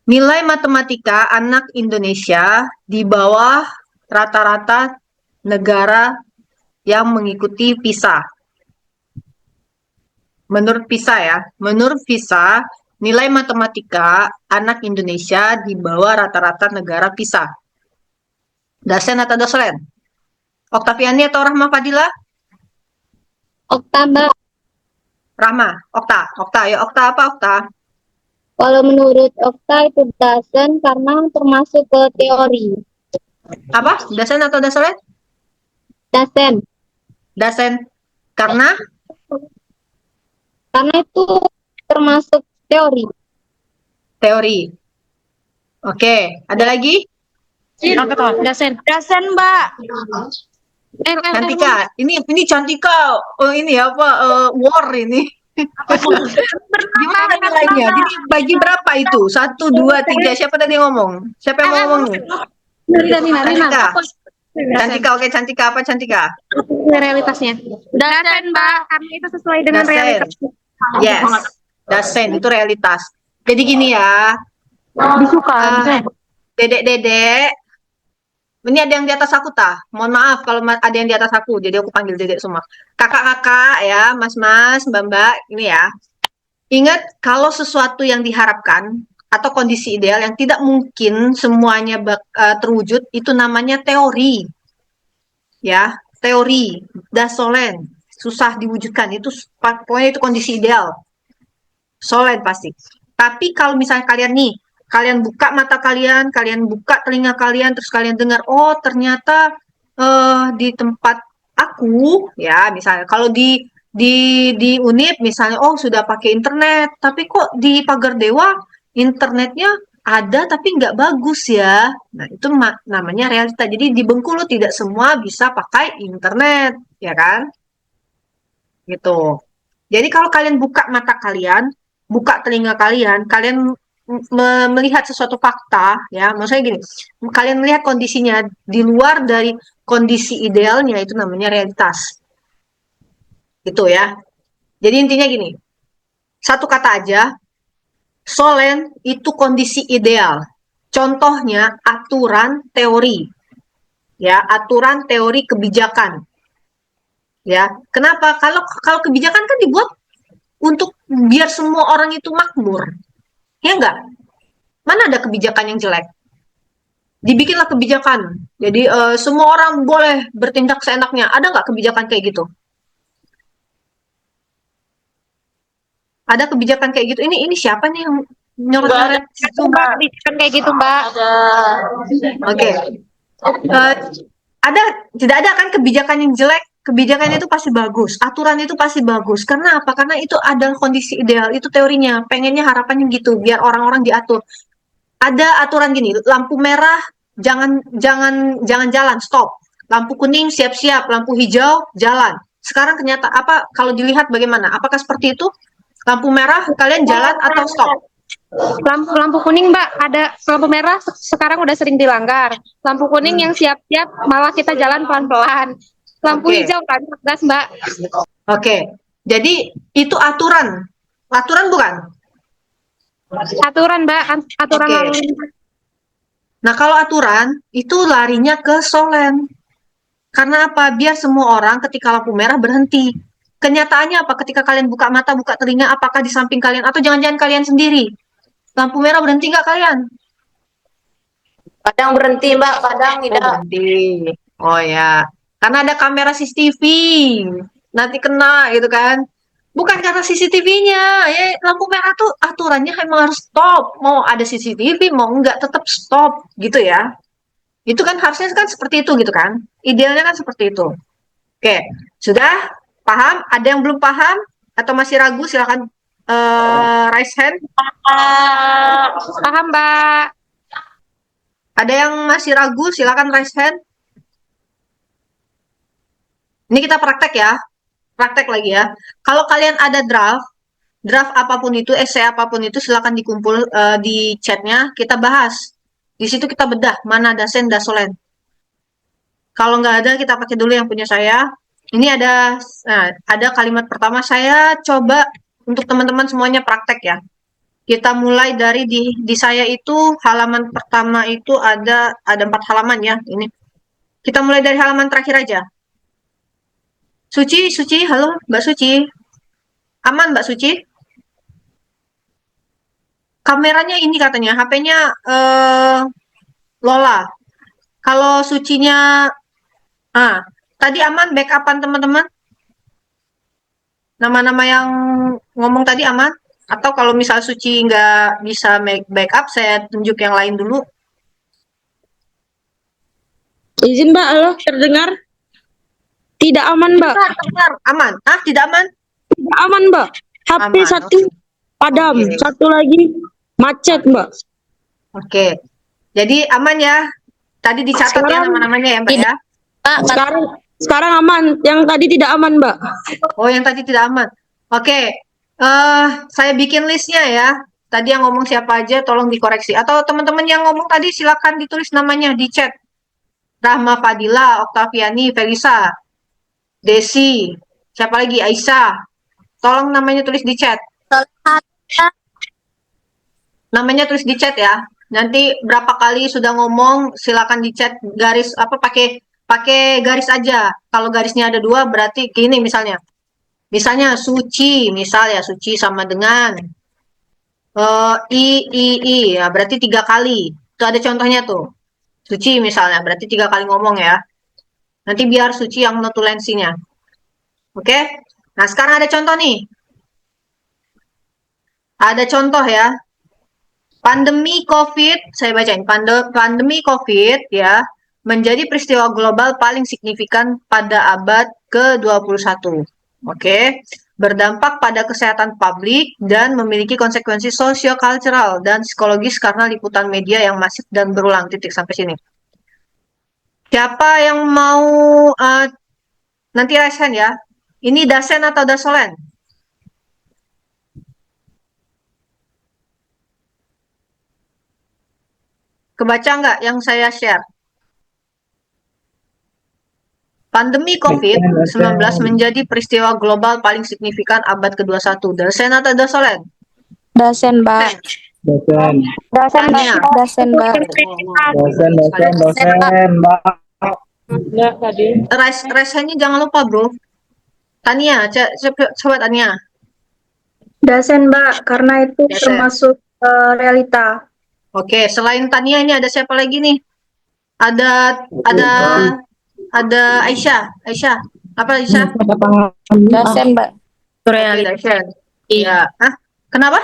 S1: Nilai matematika anak Indonesia di bawah rata-rata negara yang mengikuti PISA. Menurut PISA ya, menurut PISA nilai matematika anak Indonesia di bawah rata-rata negara PISA. Dasen atau Dosolen? Oktaviani atau Rahma Fadila?
S4: Okta Mbak,
S1: Rahma, Okta, ya Okta apa Okta?
S4: kalau menurut Okta itu dasen karena termasuk ke teori.
S1: Apa? Dasen atau Dasolen?
S4: Dasen,
S1: Dasen. Karena
S4: itu termasuk teori.
S1: teori. Oke, ada lagi?
S3: Dasen. Dasen, Mbak.
S1: Cantika, ini Cantika, ini apa war ini. Gimana nilainya? Jadi bagi berapa itu? 1, 2, 3. Siapa tadi ngomong? Siapa yang mau ngomong nih? Cantika. Cantika, oke Cantika apa Cantika?
S6: Realitasnya. Dasen, Mbak, karena itu sesuai dengan
S1: Dasen.
S6: realitas.
S1: Yes, dasen itu realitas. Jadi gini ya, dedek-dedek, ini ada yang di atas aku tah. Mohon maaf kalau ada yang di atas aku, jadi aku panggil dedek semua. Kakak-kakak ya, mas-mas, mbak-mbak, ini ya. Ingat kalau sesuatu yang diharapkan atau kondisi ideal yang tidak mungkin semuanya terwujud, itu namanya teori. Ya, teori, dasolen, susah diwujudkan. Itu pokoknya itu kondisi ideal. Solid pasti. Tapi kalau misalnya kalian buka mata kalian buka telinga kalian, terus kalian dengar, oh ternyata di tempat aku, ya misalnya kalau di Unip misalnya, oh sudah pakai internet, tapi kok di Pagar Dewa internetnya ada tapi nggak bagus ya. Nah itu namanya realita. Jadi di Bengkulu tidak semua bisa pakai internet, ya kan? Gitu. Jadi kalau kalian buka mata kalian, buka telinga kalian, kalian melihat sesuatu fakta, ya, maksudnya gini, kalian melihat kondisinya di luar dari kondisi idealnya, itu namanya realitas. Gitu ya. Jadi intinya gini, satu kata aja, Solen itu kondisi ideal. Contohnya aturan teori. Ya, aturan teori kebijakan. Ya, kenapa? Kalau kebijakan kan dibuat untuk biar semua orang itu makmur. Ya enggak? Mana ada kebijakan yang jelek? Dibikinlah kebijakan. Jadi semua orang boleh bertindak seenaknya. Ada nggak kebijakan kayak gitu? Ada kebijakan kayak gitu. Ini siapa nih yang nyorot-nyorot gitu, Mbak?
S6: Kebijakan kayak gitu, Mbak.
S1: Oke. Ada tidak ada kan kebijakan yang jelek? Kebijakan itu pasti bagus, aturan itu pasti bagus. Karena apa? Karena itu adalah kondisi ideal, itu teorinya. Pengennya harapannya gitu, biar orang-orang diatur. Ada aturan gini, lampu merah jangan jalan, stop. Lampu kuning siap-siap, lampu hijau jalan. Sekarang kenyataan apa kalau dilihat bagaimana? Apakah seperti itu? Lampu merah kalian jalan atau stop?
S6: Lampu kuning, Mbak, ada lampu merah sekarang udah sering dilanggar. Lampu kuning yang siap-siap malah kita jalan pelan-pelan. Lampu hijau kan gas, Mbak.
S1: Oke. Jadi itu aturan. Aturan bukan?
S6: Aturan, Mbak, aturan
S1: Oke.
S6: lalu lintas.
S1: Nah, kalau aturan itu larinya ke Solen. Karena apa? Biar semua orang ketika lampu merah berhenti. Kenyataannya apa? Ketika kalian buka mata, buka telinga, apakah di samping kalian atau jangan-jangan kalian sendiri? Lampu merah berhenti nggak kalian?
S5: Kadang berhenti, Mbak, kadang tidak.
S1: Berhenti. Oh ya, karena ada kamera CCTV. Nanti kena gitu kan. Bukan karena CCTV-nya. Ya, lampu merah tuh aturannya emang harus stop. Mau ada CCTV, mau enggak tetap stop gitu ya. Itu kan harusnya kan seperti itu gitu kan. Idealnya kan seperti itu. Oke, sudah paham? Ada yang belum paham atau masih ragu? Silakan raise hand.
S6: Paham, Mbak.
S1: Ada yang masih ragu? Silakan raise hand. Ini kita praktek ya. Praktek lagi ya. Kalau kalian ada draft apapun itu, essay apapun itu, silakan dikumpul di chatnya. Kita bahas. Di situ kita bedah mana dasen, dasolen. Kalau nggak ada, kita pakai dulu yang punya saya. Ini ada kalimat pertama. Saya coba untuk teman-teman semuanya praktek ya. Kita mulai dari di saya itu halaman pertama itu ada 4 halaman ya. Ini kita mulai dari halaman terakhir aja. Suci, halo Mbak Suci. Aman Mbak Suci? Kameranya ini katanya, HP-nya Lola. Kalau Sucinya, tadi aman backupan teman-teman? Nama-nama yang ngomong tadi aman? Atau kalau misal Suci nggak bisa backup, saya tunjuk yang lain dulu.
S3: Izin Mbak, halo, terdengar? Tidak aman Mbak.
S1: Dengar, aman? Tidak aman?
S3: Tidak aman Mbak. HP
S1: Aman,
S3: satu padam,
S1: Oke.
S3: satu lagi macet Mbak.
S1: Oke. Jadi aman ya? Tadi dicatat ya
S3: Sekarang
S1: nama-namanya ya Mbak ya?
S3: Sekarang aman, yang tadi tidak aman Mbak.
S1: Oh, yang tadi tidak aman. Oke. Saya bikin listnya ya. Tadi yang ngomong siapa aja tolong dikoreksi. Atau teman-teman yang ngomong tadi silakan ditulis namanya di chat. Rahma Fadila, Oktaviani, Felisa, Desi, siapa lagi? Aisyah. Tolong namanya tulis di chat. Namanya tulis di chat ya. Nanti berapa kali sudah ngomong silakan di chat garis apa pakai garis aja. Kalau garisnya ada 2 berarti gini misalnya. Misalnya Suci, misalnya Suci sama dengan I ya berarti 3 kali. Itu ada contohnya tuh. Suci misalnya berarti 3 kali ngomong ya. Nanti biar Suci yang notulensinya. Oke? Nah, sekarang ada contoh nih. Ada contoh ya. Pandemi COVID, saya bacain. Pandemi COVID ya, menjadi peristiwa global paling signifikan pada abad ke-21. Oke. Berdampak pada kesehatan publik dan memiliki konsekuensi sosio-kultural dan psikologis karena liputan media yang masif dan berulang. Titik sampai sini. Siapa yang mau nanti raise hand ya? Ini dasen atau dasolen? Kebaca nggak yang saya share? Pandemi COVID-19 menjadi peristiwa global paling signifikan abad ke-21. Dasen atau dasolen?
S10: Dasen, Mbak.
S8: Dosen.
S10: Dasen, Mbak.
S1: Tania.
S10: Dasen, Mbak.
S8: Dosen, Mbak.
S1: Raise hand-nya jangan lupa, bro. Tania, coba Tania.
S10: Dasen, Mbak, karena itu
S1: Dasen.
S10: termasuk realita.
S1: Oke, selain Tania ini ada siapa lagi nih? Ada Aisyah. Aisyah, apa Aisyah?
S10: Dasen, Mbak.
S1: Oke, Dasen. Iya. Hah? Kenapa?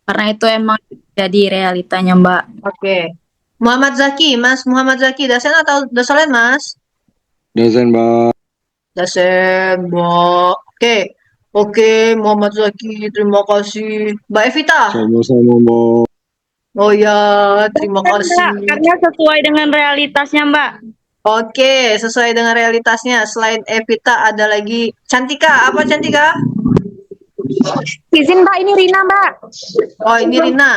S7: Karena itu emang jadi realitanya, Mbak.
S1: Oke. Muhammad Zaki, Mas Muhammad Zaki, Dasen atau dasolen, Mas?
S8: Dosen, Mbak.
S1: Dasen, Mbak. Oke, Muhammad Zaki, terima kasih. Mbak Evita.
S8: Sama-sama, Mbak.
S1: Oh ya, terima kasih.
S3: Karena sesuai dengan realitasnya, Mbak.
S1: Oke, sesuai dengan realitasnya. Selain Evita ada lagi Cantika. Apa Cantika?
S6: Izin Mbak, ini Rina Mbak.
S1: Oh, ini Rina.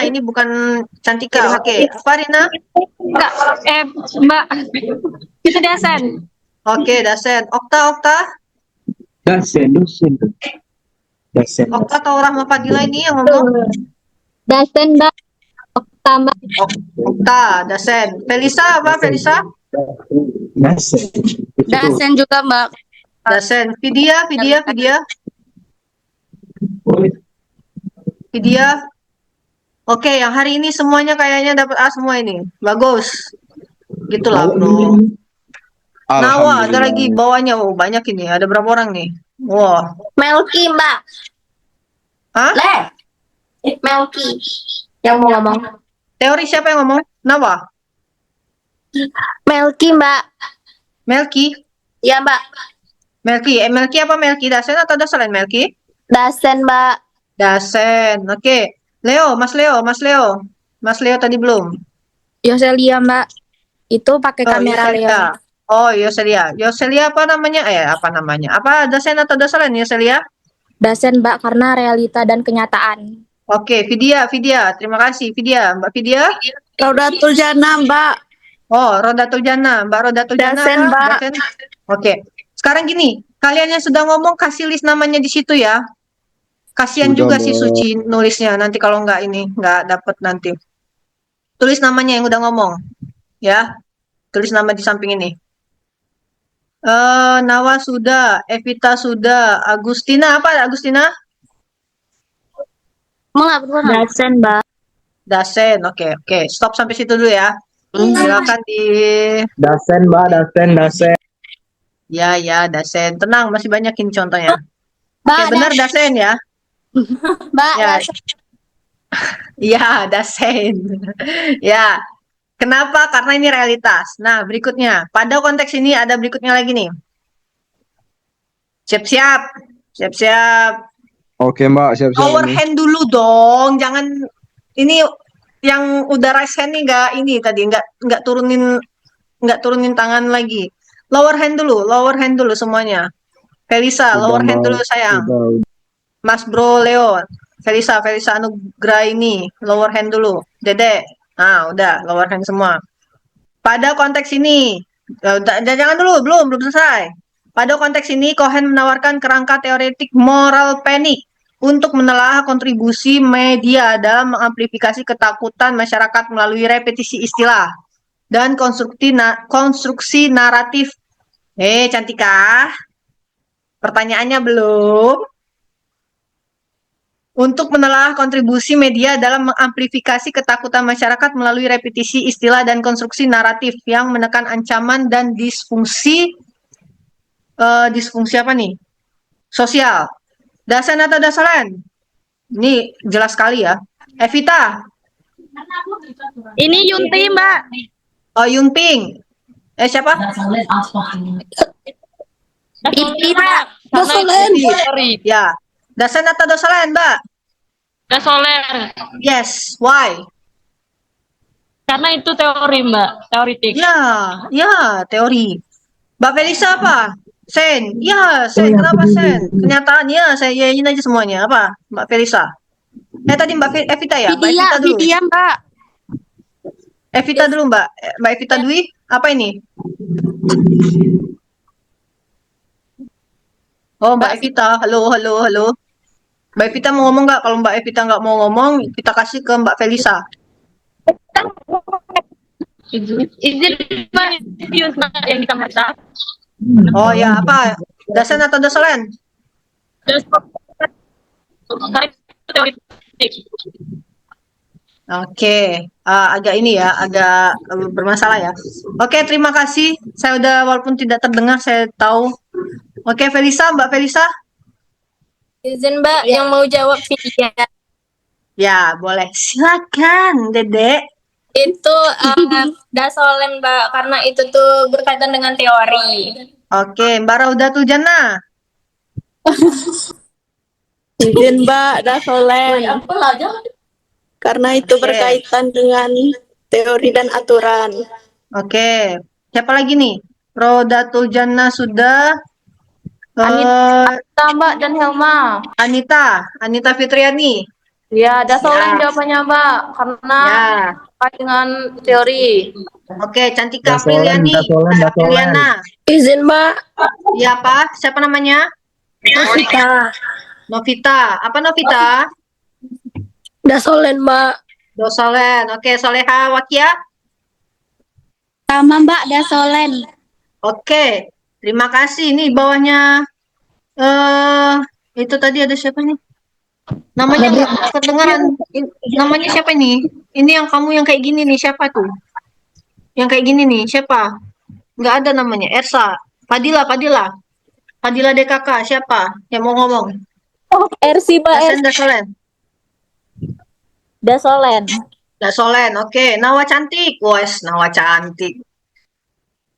S1: Ini bukan Cantika. Oke. Apa Rina?
S6: Enggak, Mbak. Itu Dasen.
S1: Oke, Dasen. Okta.
S2: Dosen.
S1: Okta atau Rahma Fadila ini yang ngomong?
S4: Dasen, Mbak. Okta, Mbak.
S1: Okta, Dasen. Felisa apa Felisa?
S10: Dasen juga, Mbak.
S1: Dasen. Vidya. Oke, yang hari ini semuanya kayaknya dapat A semua ini. Bagus. Gitulah, bro. Nawa, ada lagi bawahnya. Oh, banyak ini. Ada berapa orang nih? Wah.
S10: Melki, Mbak.
S1: Hah?
S10: Melki. Yang mau ngomong.
S1: Teori siapa yang ngomong? Nawa?
S10: Melki, Mbak.
S1: Melki?
S10: Iya, Mbak.
S1: Melki apa Melki? Dasen atau dasolen Melki?
S10: Dasen, Mbak.
S1: Dasen. Oke. Mas Leo tadi belum?
S10: Yoselia, Mbak. Itu pakai kamera Leo.
S1: Oh, Yoselia. Yoselia apa namanya? Apa dasen atau dasolen Yoselia?
S10: Dasen, Mbak, karena realita dan kenyataan.
S1: Oke, Vidya. Terima kasih, Vidya. Mbak Vidya?
S3: Rodatul Jana, Mbak.
S1: Oh, Rodatul Jana. Mbak Rodatul Jana.
S3: Dasen, Mbak.
S1: Dasen. Oke. Sekarang gini, kalian yang sudah ngomong kasih list namanya di situ ya. Kasihan juga si Suci nulisnya. Nanti kalau nggak dapet nanti. Tulis namanya yang udah ngomong. Ya. Tulis nama di samping ini. Nawa sudah, Evita sudah, Agustina apa Agustina?
S3: Dasen, Mbak.
S1: Dasen, oke. Stop sampai situ dulu ya. Silakan di.
S2: Dasen, Mbak. Dasen.
S1: Ya, Dasen. Tenang, masih banyak ini contohnya.
S10: Mbak,
S1: Oke, benar Dasen ya.
S10: Mbak,
S1: Ya.
S10: Dasen.
S1: Ya, Dasen. Ya. Kenapa? Karena ini realitas. Nah, berikutnya. Pada konteks ini ada berikutnya lagi nih. Siap-siap.
S8: Oke, Mbak. Siap-siap
S1: Lower
S8: nih.
S1: hand dulu dong. Jangan ini yang udah raise hand nih nggak turunin tangan lagi. Lower hand dulu semuanya. Felisa, lower hand dulu sayang. Mas Bro Leo, Felisa Anugrah ini lower hand dulu. Dede, nah udah lower hand semua. Pada konteks ini, jangan dulu, belum selesai. Pada konteks ini, Cohen menawarkan kerangka teoretik moral panic untuk menelaah kontribusi media dalam mengamplifikasi ketakutan masyarakat melalui repetisi istilah dan konstruksi naratif. Cantika, pertanyaannya belum? Untuk menelaah kontribusi media dalam mengamplifikasi ketakutan masyarakat melalui repetisi istilah dan konstruksi naratif yang menekan ancaman dan disfungsi apa nih? Sosial. Dasen atau dasolen? Ini jelas sekali ya. Evita.
S3: Ini Yunti, Mbak.
S1: Oh, Yunping. Siapa?
S10: Pipi, Mbak.
S3: Dasolen.
S1: Ya. Dasen atau dasolen, Mbak?
S3: Dasolen.
S1: Yes. Why?
S3: Karena itu teori, Mbak. Teoritik.
S1: Ya, teori. Mbak Felisa apa? Sen. Ya, Sen. Kenapa Sen? Kenyataannya saya yain aja semuanya. Apa? Mbak Felisa. Tadi Mbak Evita ya? Mbak Evita dulu.
S10: Vidya, Mbak.
S1: Evita dulu Mbak. Mbak Evita Dwi, apa ini? Oh Mbak Evita, halo, halo, halo. Mbak Evita mau ngomong nggak? Kalau Mbak Evita nggak mau ngomong, kita kasih ke Mbak Felisa.
S7: Izin Mbak, yang di kamar staff.
S1: Oh ya, apa? Dasen atau Dasolen? Oke, agak ini ya, agak bermasalah ya. Oke, terima kasih. Saya udah walaupun tidak terdengar, saya tahu. Oke, Felisa, Mbak Felisa.
S10: Izin Mbak, yang mau jawab Vidya.
S1: Ya, boleh. Silakan, Dedek.
S10: Itu dasolen Mbak, karena itu tuh berkaitan dengan teori.
S1: Oke, Mbak Raudatul Jannah.
S11: Izin Mbak, dasolen. Karena itu
S1: Oke.
S11: berkaitan dengan teori dan aturan.
S1: Oke, siapa lagi nih? Raudatul Jannah sudah.
S5: Anita Mbak dan Helma.
S1: Anita Fitriani.
S5: Ya, dasolen
S1: Ya.
S5: jawabannya Mbak, karena
S1: Ya.
S5: terkait dengan teori.
S1: Oke, Cantika
S8: Dasolen,
S1: Apriliani.
S8: dasolen, dasolen.
S1: Apriliana.
S11: Izin Mbak,
S1: Ya, Pak. Siapa namanya?
S11: Novita.
S1: Novita. Apa Novita?
S11: Dasolen Mbak.
S1: Dosolen. Oke, Soleha Wakia.
S9: Sama Mbak, dasolen.
S1: Oke, terima kasih. Ini bawahnya itu tadi ada siapa nih? Namanya nggak kedengaran. Namanya siapa nih? Ini yang kamu yang kayak gini nih, siapa tuh? Yang kayak gini nih, siapa? Nggak ada namanya. Ersa. Fadila DKK, siapa yang mau ngomong?
S10: RC Mbak,
S1: Dasen Dasolen.
S10: dasolen.
S1: Dasolen, oke. Nawa cantik. Wes, Nawa cantik.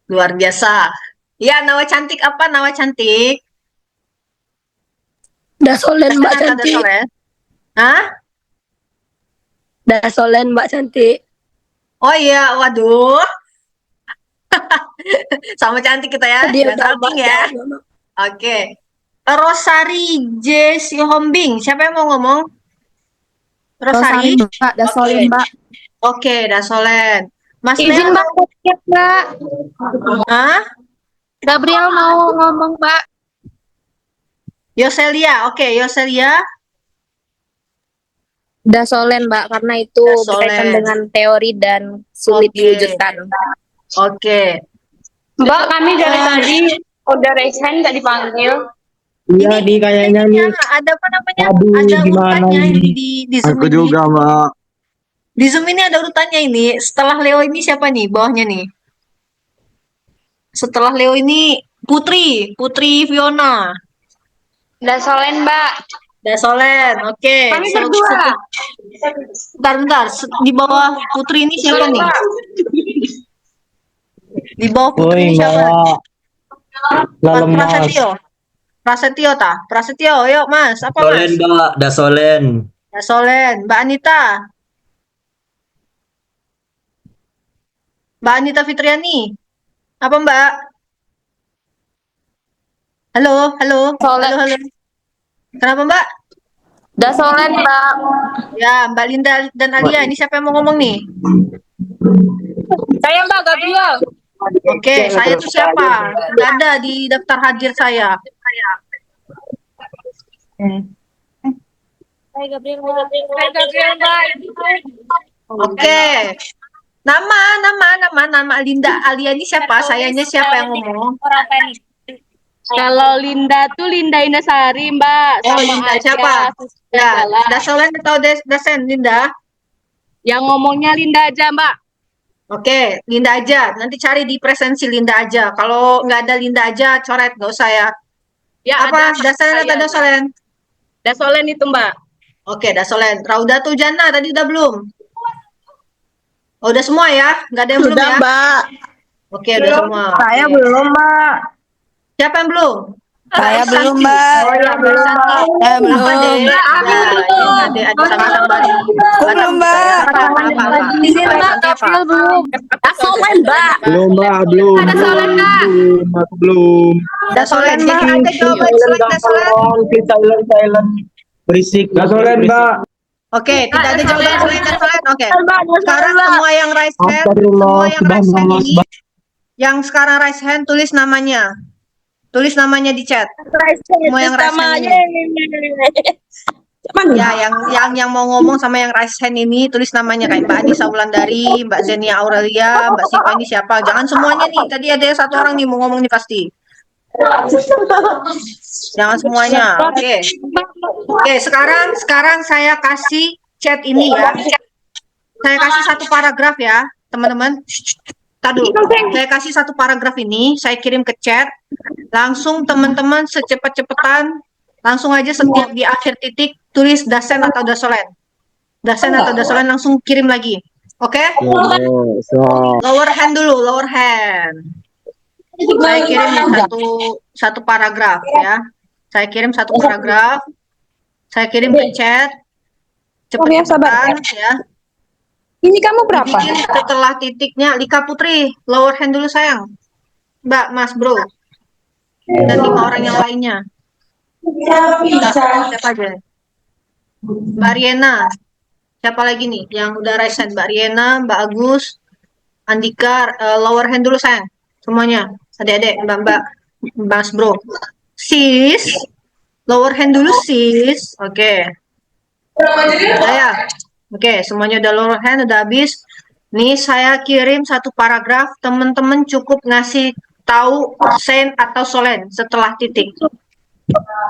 S1: Luar biasa. Ya, Nawa cantik apa? Nawa cantik.
S11: Dasolen Mbak
S1: Dasen atau
S11: cantik.
S1: Dasolen? Hah?
S11: Dasolen Mbak cantik.
S1: Oh iya, waduh. Sama cantik kita ya.
S11: Dia
S1: Jangan
S11: udah
S1: salting
S11: Mbak,
S1: ya.
S11: jangan.
S1: Oke. Rosari J. Sihombing. Siapa yang mau ngomong? Rosari?
S10: Mbak, dasolen
S1: Oke.
S10: Mbak.
S1: Oke, Dasolen. Mas
S6: Izin
S1: Nel,
S6: Mbak, Mbak.
S1: hah?
S6: Gabriel mau ngomong Mbak.
S1: Yoselia. Oke, Yoselia.
S10: Dasolen Mbak, karena itu
S1: Dasolen.
S10: berkaitan dengan teori dan sulit
S1: Oke.
S10: diwujudkan.
S1: Oke.
S5: Mbak, kami dari tadi udah raise hand nggak dipanggil.
S8: Iya di kayaknya nih.
S1: Ada apa namanya?
S8: Aduh,
S1: Ada
S8: gimana
S1: urutannya
S8: ini?
S1: di Zoom
S8: Aku
S1: ini.
S8: juga, Mbak.
S1: Di Zoom ini ada urutannya ini. Setelah Leo ini siapa nih bawahnya nih? Setelah Leo ini Putri Fiona.
S5: Dasolen Mbak.
S1: Dasolen, oke.
S5: Kami berdua.
S1: Bentar. Di bawah Putri ini siapa nih? Di bawah Putri ini siapa?
S8: Dalam Mas.
S1: Prasetyo ta? Prasetyo, yuk Mas. Apa Mas?
S2: Mbak, dasolen.
S1: Dasolen. Mbak Anita. Mbak Anita Fitriani. Apa Mbak? Halo.
S5: Dasolen.
S1: Halo. Kenapa Mbak?
S5: Dasolen Mbak.
S1: Ya, Mbak Linda dan Alia. Ini siapa yang mau ngomong nih?
S5: Saya Mbak Gabriel.
S1: Oke, saya tuh siapa? Nggak ada di daftar hadir saya.
S10: Hai Gabriel,
S5: Mbak.
S1: Oke. Nama Linda Alia ini siapa? Sayanya siapa yang ngomong?
S5: Kalau Linda tuh Linda Inasari Mbak.
S1: Oh,
S5: Sama
S1: Linda
S5: Alia,
S1: siapa?
S5: Suster
S1: Ya,
S5: Bala.
S1: Dasolen atau Dasen, Linda?
S5: Yang ngomongnya Linda aja Mbak.
S1: Oke, Linda aja. Nanti cari di presensi Linda aja. Kalau nggak ada Linda aja, coret. Nggak usah ya.
S5: Ya
S1: Apa?
S5: ada.
S1: Dasolen atau Dasolen?
S5: Dasolen itu Mbak.
S1: Oke, Dasolen. Raudatul Jannah tadi udah belum? Oh, udah semua ya? Nggak ada yang belum
S11: Sudah
S1: ya?
S11: Mbak.
S1: Oke, udah semua.
S5: Saya
S1: Oke.
S5: belum Mbak.
S1: Siapa yang belum?
S11: Saya
S1: Mbak
S11: belum
S1: Santi.
S11: Mbak.
S1: Oh ya, Mbak Santi.
S11: Saya belum.
S1: Apa deh? Ya, ini ada sama-sama.
S11: Aku belum Mbak.
S1: Apa?
S5: Izin Mbak, Gabriel belum.
S10: dasolen Mbak.
S8: Belum, Mbak. Belum.
S5: Dasolen Mbak.
S8: Belum. Aku belum.
S1: Dasolen. Jadi ada jawaban selain Dasolen.
S2: Silent. Berisik.
S8: Dasolen, Mbak.
S1: Oke, tidak ada jawaban selain Dasolen. Oke.
S11: Mbak,
S1: Sekarang
S11: Mbak.
S1: semua yang raise hand, semua yang raise hand ini, yang sekarang raise hand tulis namanya. Tulis namanya di chat. Semua yang raise hand ini. Ya, yang mau ngomong sama yang raise hand ini tulis namanya kayak Mbak Anissa Wulandari, Mbak Zenia Aurelia, Mbak Siva ini siapa? Jangan semuanya nih. Tadi ada satu orang nih mau ngomong nih pasti. Jangan semuanya. Oke. Oke, sekarang saya kasih chat ini ya. Saya kasih satu paragraf ya, teman-teman. Tadi saya kasih satu paragraf ini, saya kirim ke chat. Langsung teman-teman secepat-cepatan, langsung aja setiap di akhir titik tulis dasen atau dasolen. Dasen atau dasolen langsung kirim lagi. Oke? Lower hand dulu, lower hand. Saya kirim nih satu paragraf ya. Saya kirim satu paragraf. Saya kirim ke chat. Cepat-cepatan ya.
S12: Ini kamu berapa?
S1: Dibikin setelah titiknya Lika Putri, lower hand dulu sayang. Mbak, Mas, Bro. Dan 5 orang yang lainnya. Siapa aja? Mbak Riena. Siapa lagi nih yang udah raise hand? Mbak Riena, Mbak Agus, Andika, lower hand dulu sayang. Semuanya. Adik-adik, Mbak, Mas, Bro. Sis, lower hand dulu sis. Oke. Udah ya? Oke, semuanya udah lower hand, udah habis. Nih saya kirim satu paragraf, teman-teman cukup ngasih tahu sen atau solen setelah titik.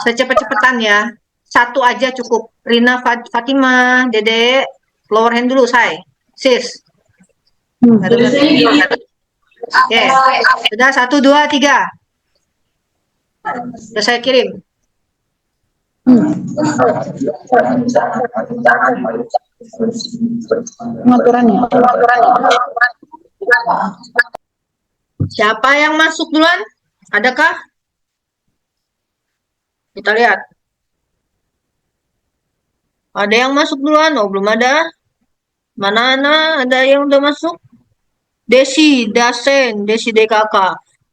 S1: Secepat-cepatan ya. Satu aja cukup. Rina Fatima, Dede, lower hand dulu say. Sis. Oke, sudah 1, 2, 3. Sudah saya kirim. Siapa yang masuk duluan? Adakah? Kita lihat. Ada yang masuk duluan? Oh, belum ada. Mana ada yang udah masuk? Desi, Dasen, Desi DKK.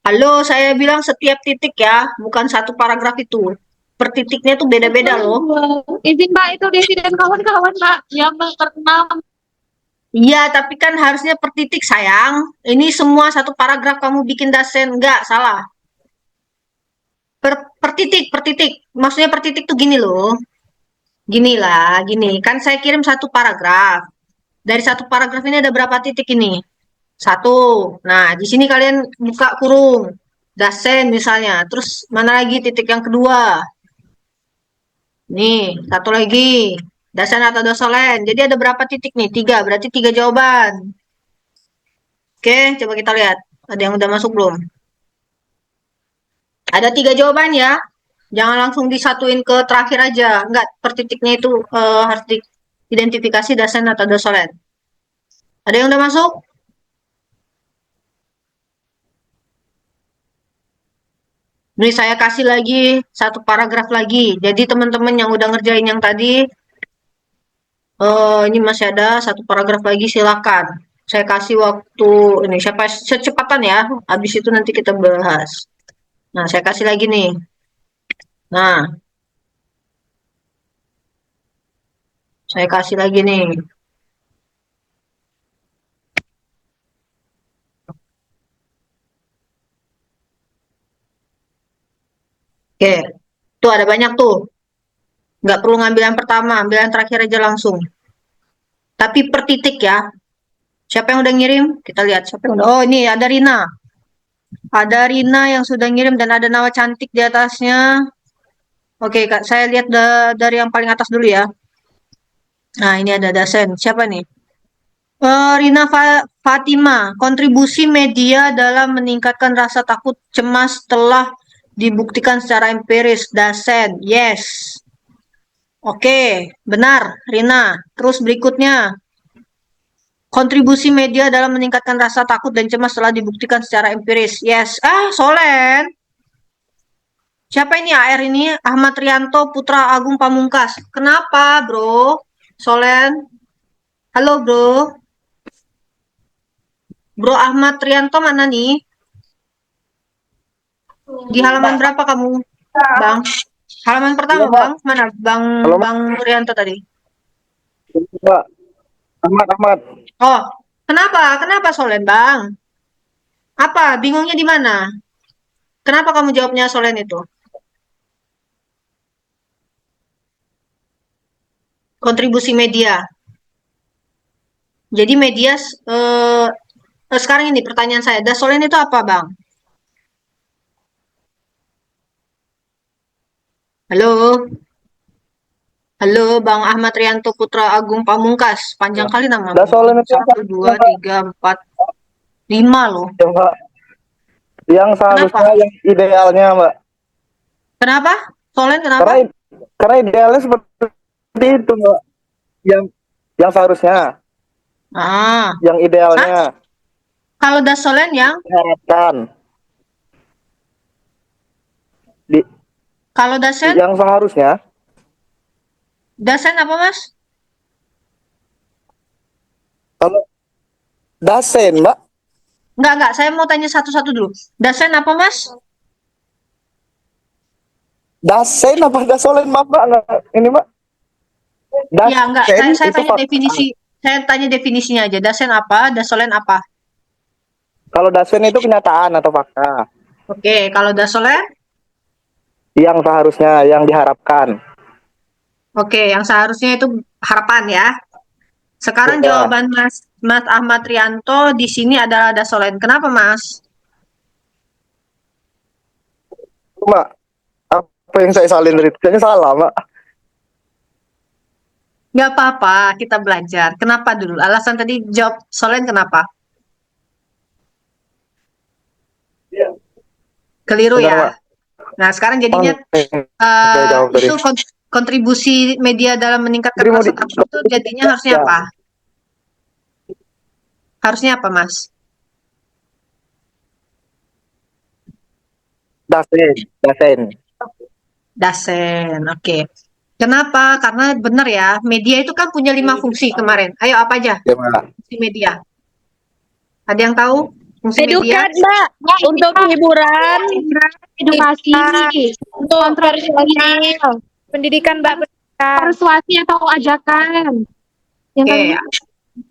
S1: Halo, saya bilang setiap titik ya, bukan satu paragraf itu. Per titiknya tuh beda-beda loh.
S6: Izin Mbak, itu Desi dan kawan-kawan Mbak yang ke-6.
S1: Iya, tapi kan harusnya per titik sayang. Ini semua satu paragraf kamu bikin dasen, enggak, salah. Per titik. Maksudnya per titik tuh gini loh. Gini lah, gini. Kan saya kirim satu paragraf. Dari satu paragraf ini ada berapa titik ini? 1. Nah, di sini kalian buka kurung. Dasen misalnya. Terus mana lagi titik yang kedua? Nih, satu lagi. Dasen atau dasolen. Jadi ada berapa titik nih? 3. Berarti 3 jawaban. Oke, coba kita lihat. Ada yang udah masuk belum? Ada 3 jawaban ya. Jangan langsung disatuin ke terakhir aja. Enggak, per titiknya itu harus diidentifikasi dasen atau dasolen. Ada yang udah masuk? Ini saya kasih lagi satu paragraf lagi. Jadi teman-teman yang udah ngerjain yang tadi, ini masih ada satu paragraf lagi, silakan. Saya kasih waktu ini siapa secepatan ya. Habis itu nanti kita bahas. Nah, saya kasih lagi nih. Nah, saya kasih lagi nih. Oke, tuh ada banyak tuh. Nggak perlu ngambil yang pertama, ambil yang terakhir aja langsung. Tapi per titik ya. Siapa yang udah ngirim? Kita lihat siapa yang udah. Oh, ini ada Rina. Ada Rina yang sudah ngirim dan ada nama cantik di atasnya. Oke, Kak, saya lihat dari yang paling atas dulu ya. Nah, ini ada dasen. Siapa nih? Rina Fatima, kontribusi media dalam meningkatkan rasa takut cemas telah dibuktikan secara empiris. Dasen, yes. Oke, benar, Rina. Terus berikutnya, kontribusi media dalam meningkatkan rasa takut dan cemas telah dibuktikan secara empiris. Yes. Solen. Siapa ini AR ini? Ahmad Rianto Putra Agung Pamungkas. Kenapa, bro? Solen. Halo, bro. Bro Ahmad Rianto mana nih? Di halaman berapa kamu, Bang? Halaman pertama, Bang. Mana? Bang Rianto tadi.
S13: Mbak. Ahmad.
S1: Oh, kenapa? Kenapa Solen, Bang? Apa? Bingungnya di mana? Kenapa kamu jawabnya Solen itu? Kontribusi media. Jadi media sekarang ini pertanyaan saya, Dasolen itu apa, Bang? Halo? Halo, Bang Ahmad Rianto Putra Agung Pamungkas. Panjang kali namamu.
S13: Dasolen itu apa?
S1: 1, 2, 3, 4, 5 loh.
S13: Ya, Mbak. Yang seharusnya
S1: Kenapa?
S13: yang idealnya, Mbak.
S1: Kenapa? Solen kenapa?
S13: Karena idealnya seperti itu, Mbak. Yang seharusnya,
S1: Ah,
S13: yang idealnya
S1: kalau Dasolen yang?
S13: diharapkan.
S1: Kalau Dasen?
S13: Yang seharusnya
S1: Dasen apa, Mas?
S13: kalau dasen, Mbak.
S1: Enggak. Saya mau tanya satu-satu dulu. Dasen apa, Mas?
S13: Dasen apa dasolen, Mbak? Ini, Mbak.
S1: Ya, enggak. Saya
S13: Itu
S1: tanya definisi. Saya tanya definisinya aja. Dasen apa? Dasolen apa?
S13: Kalau dasen itu kenyataan atau fakta.
S1: Oke, kalau Dasolen?
S13: Yang seharusnya, yang diharapkan.
S1: Oke, yang seharusnya itu harapan ya. Sekarang
S13: Ya.
S1: jawaban Mas Ahmad Rianto di sini adalah Dasolen. Kenapa, Mas?
S13: Mbak, apa yang saya salin dari itu? Kayaknya salah, Mbak.
S1: Nggak apa-apa, kita belajar. Kenapa dulu? Alasan tadi jawab Solen kenapa? Keliru
S13: Benar,
S1: ya.
S13: Mbak.
S1: Nah, sekarang jadinya
S13: Saya jawab tadi.
S1: itu kontribusi media dalam meningkatkan
S13: Jadi mau
S1: rasa takut itu jadinya harusnya
S13: Ya.
S1: apa? Harusnya apa, Mas? Dasen, oke. Kenapa? Karena benar ya, media itu kan punya 5 fungsi kemarin. Ayo apa aja
S13: Ya, Mbak.
S1: fungsi media? Ada yang tahu fungsi media?
S3: Edukat, Mbak. Untuk hiburan,
S6: Edukasi,
S3: untuk
S6: kontroversial,
S3: pendidikan, Mbak.
S6: persuasi atau ajakan. Yang
S1: Oke,
S6: kedua,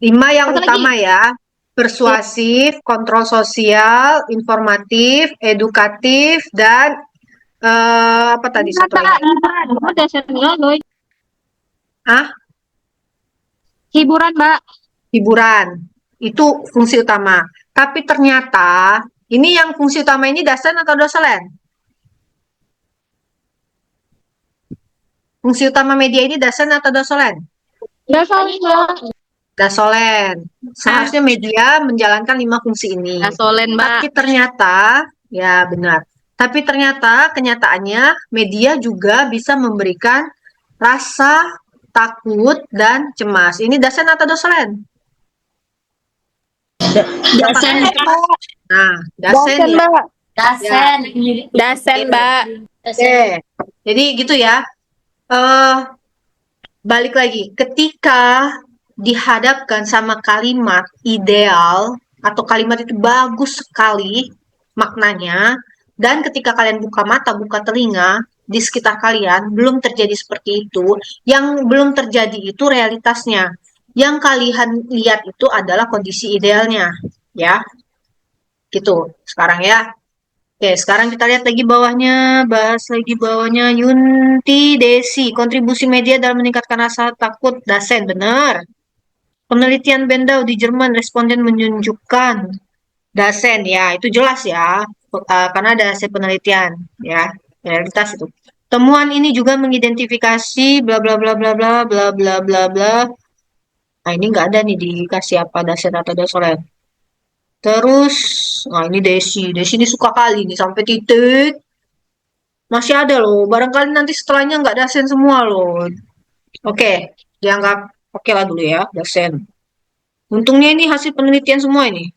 S1: 5 yang
S6: Satu lagi.
S1: utama ya. Persuasif, kontrol sosial, informatif, edukatif, dan apa tadi satu lagi? Ah,
S6: Hiburan, Mbak.
S1: hiburan. Itu fungsi utama. Tapi ternyata ini yang fungsi utama ini dasen atau dosolen? Fungsi utama media ini dasen atau dosolen? Dasolen. Seharusnya media menjalankan 5 fungsi ini.
S3: Dasolen, Mbak.
S1: Tapi ternyata, ya benar. Tapi ternyata kenyataannya media juga bisa memberikan rasa takut dan cemas. Ini dasen atau dosolen?
S3: Dasen,
S1: Nah, dasen ya.
S3: Mbak.
S10: Dasen.
S3: Dasen, Mbak.
S1: Oke. Jadi gitu ya. Balik lagi, ketika dihadapkan sama kalimat ideal atau kalimat itu bagus sekali maknanya, dan ketika kalian buka mata, buka telinga di sekitar kalian belum terjadi seperti itu, yang belum terjadi itu realitasnya. Yang kalian lihat itu adalah kondisi idealnya, ya. Gitu. Sekarang ya. Oke, sekarang kita lihat lagi bawahnya, bahas lagi bawahnya. Yunti Desi, kontribusi media dalam meningkatkan rasa takut dasen, benar. Penelitian Bendau di Jerman, responden menunjukkan dasen, ya itu jelas ya, karena ada hasil penelitian, ya, realitas itu. Temuan ini juga mengidentifikasi bla bla bla bla bla bla bla bla bla. Nah ini nggak ada nih dikasih apa dasen atau dosolen. Terus, nah ini Desi ini suka kali nih sampai titik. Masih ada loh, barangkali nanti setelahnya nggak dasen semua loh. Oke, dianggap oke lah dulu ya, dasen. Untungnya ini hasil penelitian semua ini.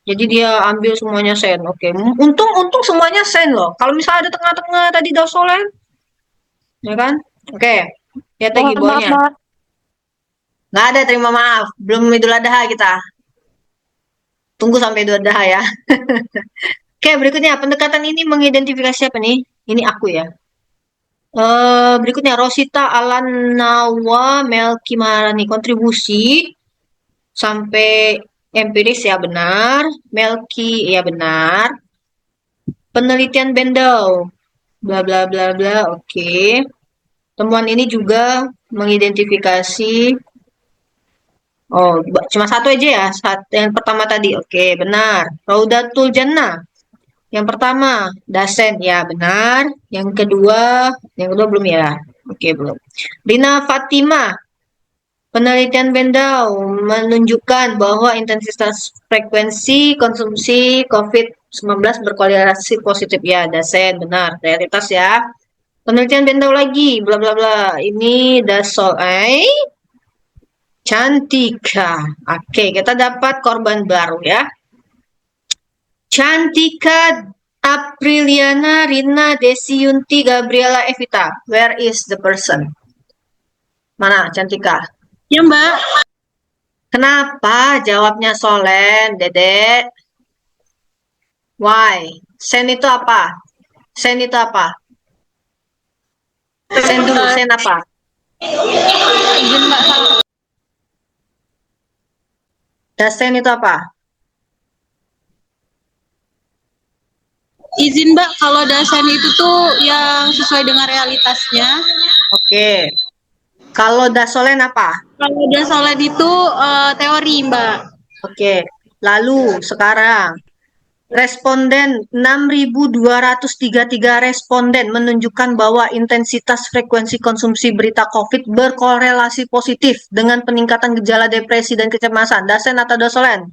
S1: Jadi dia ambil semuanya sen. Oke, untung semuanya sen loh. Kalau misalnya ada tengah-tengah tadi dosolen, ya kan? Oke, lihat lagi bawahnya. Nggak ada terima maaf, belum Idul Adha kita. Tunggu sampai Idul Adha ya. Oke, berikutnya pendekatan ini mengidentifikasi apa nih? Ini aku ya. Berikutnya Rosita Alanawa Melki Marani, kontribusi sampai empiris ya benar, Melki ya benar, penelitian Bendel bla bla bla bla, oke. Temuan ini juga mengidentifikasi, cuma satu aja ya, yang pertama tadi, oke benar. Raudatul Jannah, yang pertama Dasen ya benar, yang kedua belum ya, oke belum. Rina Fatima, penelitian Bendau menunjukkan bahwa intensitas frekuensi konsumsi COVID-19 berkorelasi positif ya, Dasen benar, realitas ya. Penelitian Bendau lagi, bla bla bla. Ini Dasol, Cantika. Oke, kita dapat korban baru ya. Cantika Apriliana Rina Desi Yunti Gabriela Evita. Where is the person? Mana Cantika?
S3: Ya, Mbak.
S1: Kenapa jawabnya Solen, Dedek? Why? Sen itu apa? Sen itu apa? Sen dulu, sen apa?
S3: Izin Mbak salah.
S1: Dasen itu apa?
S3: Izin Mbak, kalau dasen itu tuh yang sesuai dengan realitasnya.
S1: Oke. Kalau dasolen apa?
S3: Kalau dasolen itu teori Mbak.
S1: Oke. Lalu sekarang responden 6.233 responden menunjukkan bahwa intensitas frekuensi konsumsi berita COVID berkorelasi positif dengan peningkatan gejala depresi dan kecemasan. Dasen atau dasolen?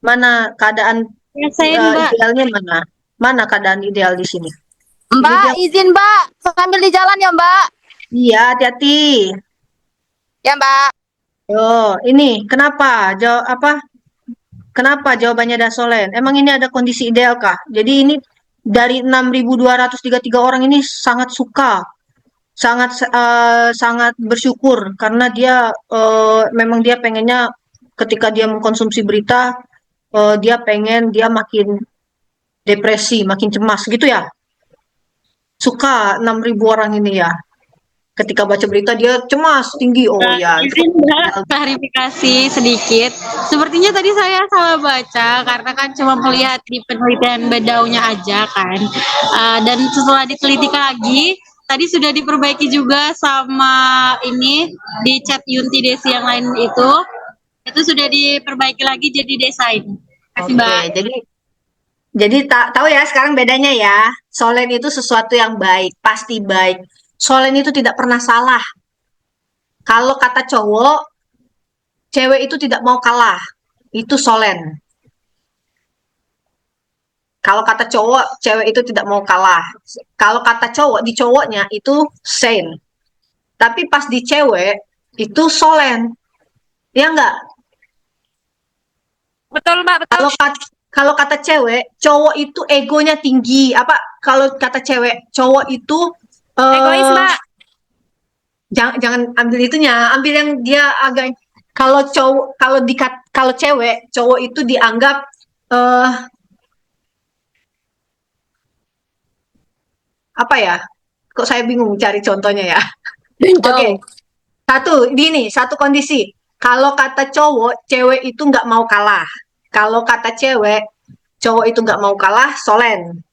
S1: Mana keadaan idealnya mana? Mana keadaan ideal di sini?
S14: Mbak, izin Mbak, sambil di jalan ya Mbak.
S1: Iya, hati-hati.
S14: Ya Mbak.
S1: Oh, ini kenapa? Kenapa jawabannya dasolen? Emang ini ada kondisi ideal kah? Jadi ini dari 6.233 orang ini sangat suka, sangat bersyukur karena dia memang dia pengennya ketika dia mengkonsumsi berita dia makin depresi, makin cemas gitu ya. Suka 6.000 orang ini ya. Ketika baca berita dia cemas tinggi. Oh ya.
S3: Izin Mbak klarifikasi sedikit. Sepertinya tadi saya salah baca karena kan cuma melihat di penelitian Bedaunya aja kan. Dan setelah diteliti lagi, tadi sudah diperbaiki juga sama ini di chat Yunti Desi yang lain itu sudah diperbaiki lagi jadi desain. Kasih Mbak.
S1: Jadi tahu ya sekarang bedanya ya. Solen itu sesuatu yang baik, pasti baik. Solen itu tidak pernah salah. Kalau kata cowok, cewek itu tidak mau kalah. Itu solen. Kalau kata cowok, cewek itu tidak mau kalah. Kalau kata cowok, di cowoknya itu sane. Tapi pas di cewek, itu solen. Ya enggak?
S6: Betul Mbak, betul.
S1: Kalau kata cewek, cowok itu egonya tinggi. Kalau kata cewek, cowok itu
S6: egois, Mbak.
S1: Jangan ambil itunya, ambil yang dia agak kalau cewek, cowok itu dianggap apa ya? Kok saya bingung cari contohnya ya. Oke. Satu kondisi. Kalau kata cowok, cewek itu nggak mau kalah. Kalau kata cewek, cowok itu nggak mau kalah, solen.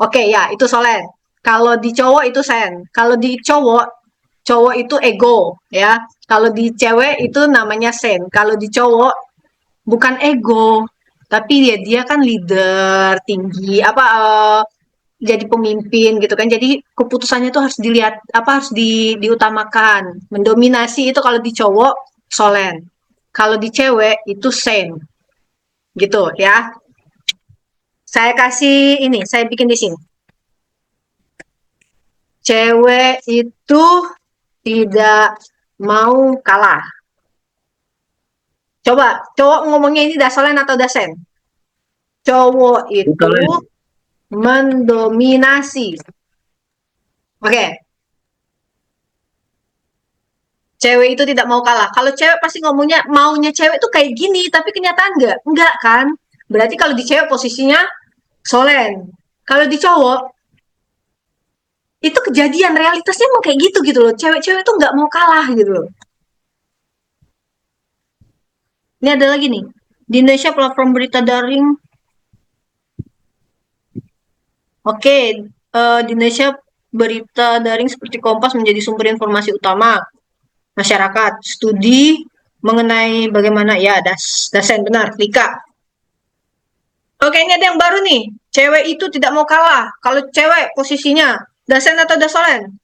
S1: Oke, ya, itu solen. Kalau di cowok itu sen. Kalau di cowok itu ego, ya. Kalau di cewek itu namanya sen. Kalau di cowok bukan ego, tapi dia kan leader tinggi, jadi pemimpin gitu kan. Jadi keputusannya itu harus dilihat, harus diutamakan. Mendominasi itu kalau di cowok solen. Kalau di cewek itu sen. Gitu ya. Saya bikin di sini. Cewek itu tidak mau kalah. Coba, cowok ngomongnya ini dasolen atau dasen? Cowok itu mendominasi. Oke. Cewek itu tidak mau kalah. Kalau cewek pasti ngomongnya, maunya cewek itu kayak gini, tapi kenyataan enggak kan? Berarti kalau di cewek posisinya solen. Kalau di cowok, itu kejadian realitasnya emang kayak gitu loh. Cewek-cewek tuh nggak mau kalah gitu loh. Ini ada lagi nih. Di Indonesia platform berita daring. Oke, di Indonesia berita daring seperti Kompas menjadi sumber informasi utama masyarakat. Studi mengenai bagaimana ya Dasen benar, Lika. Oke, ini ada yang baru nih. Cewek itu tidak mau kalah. Kalau cewek posisinya Dasen atau Dasolen?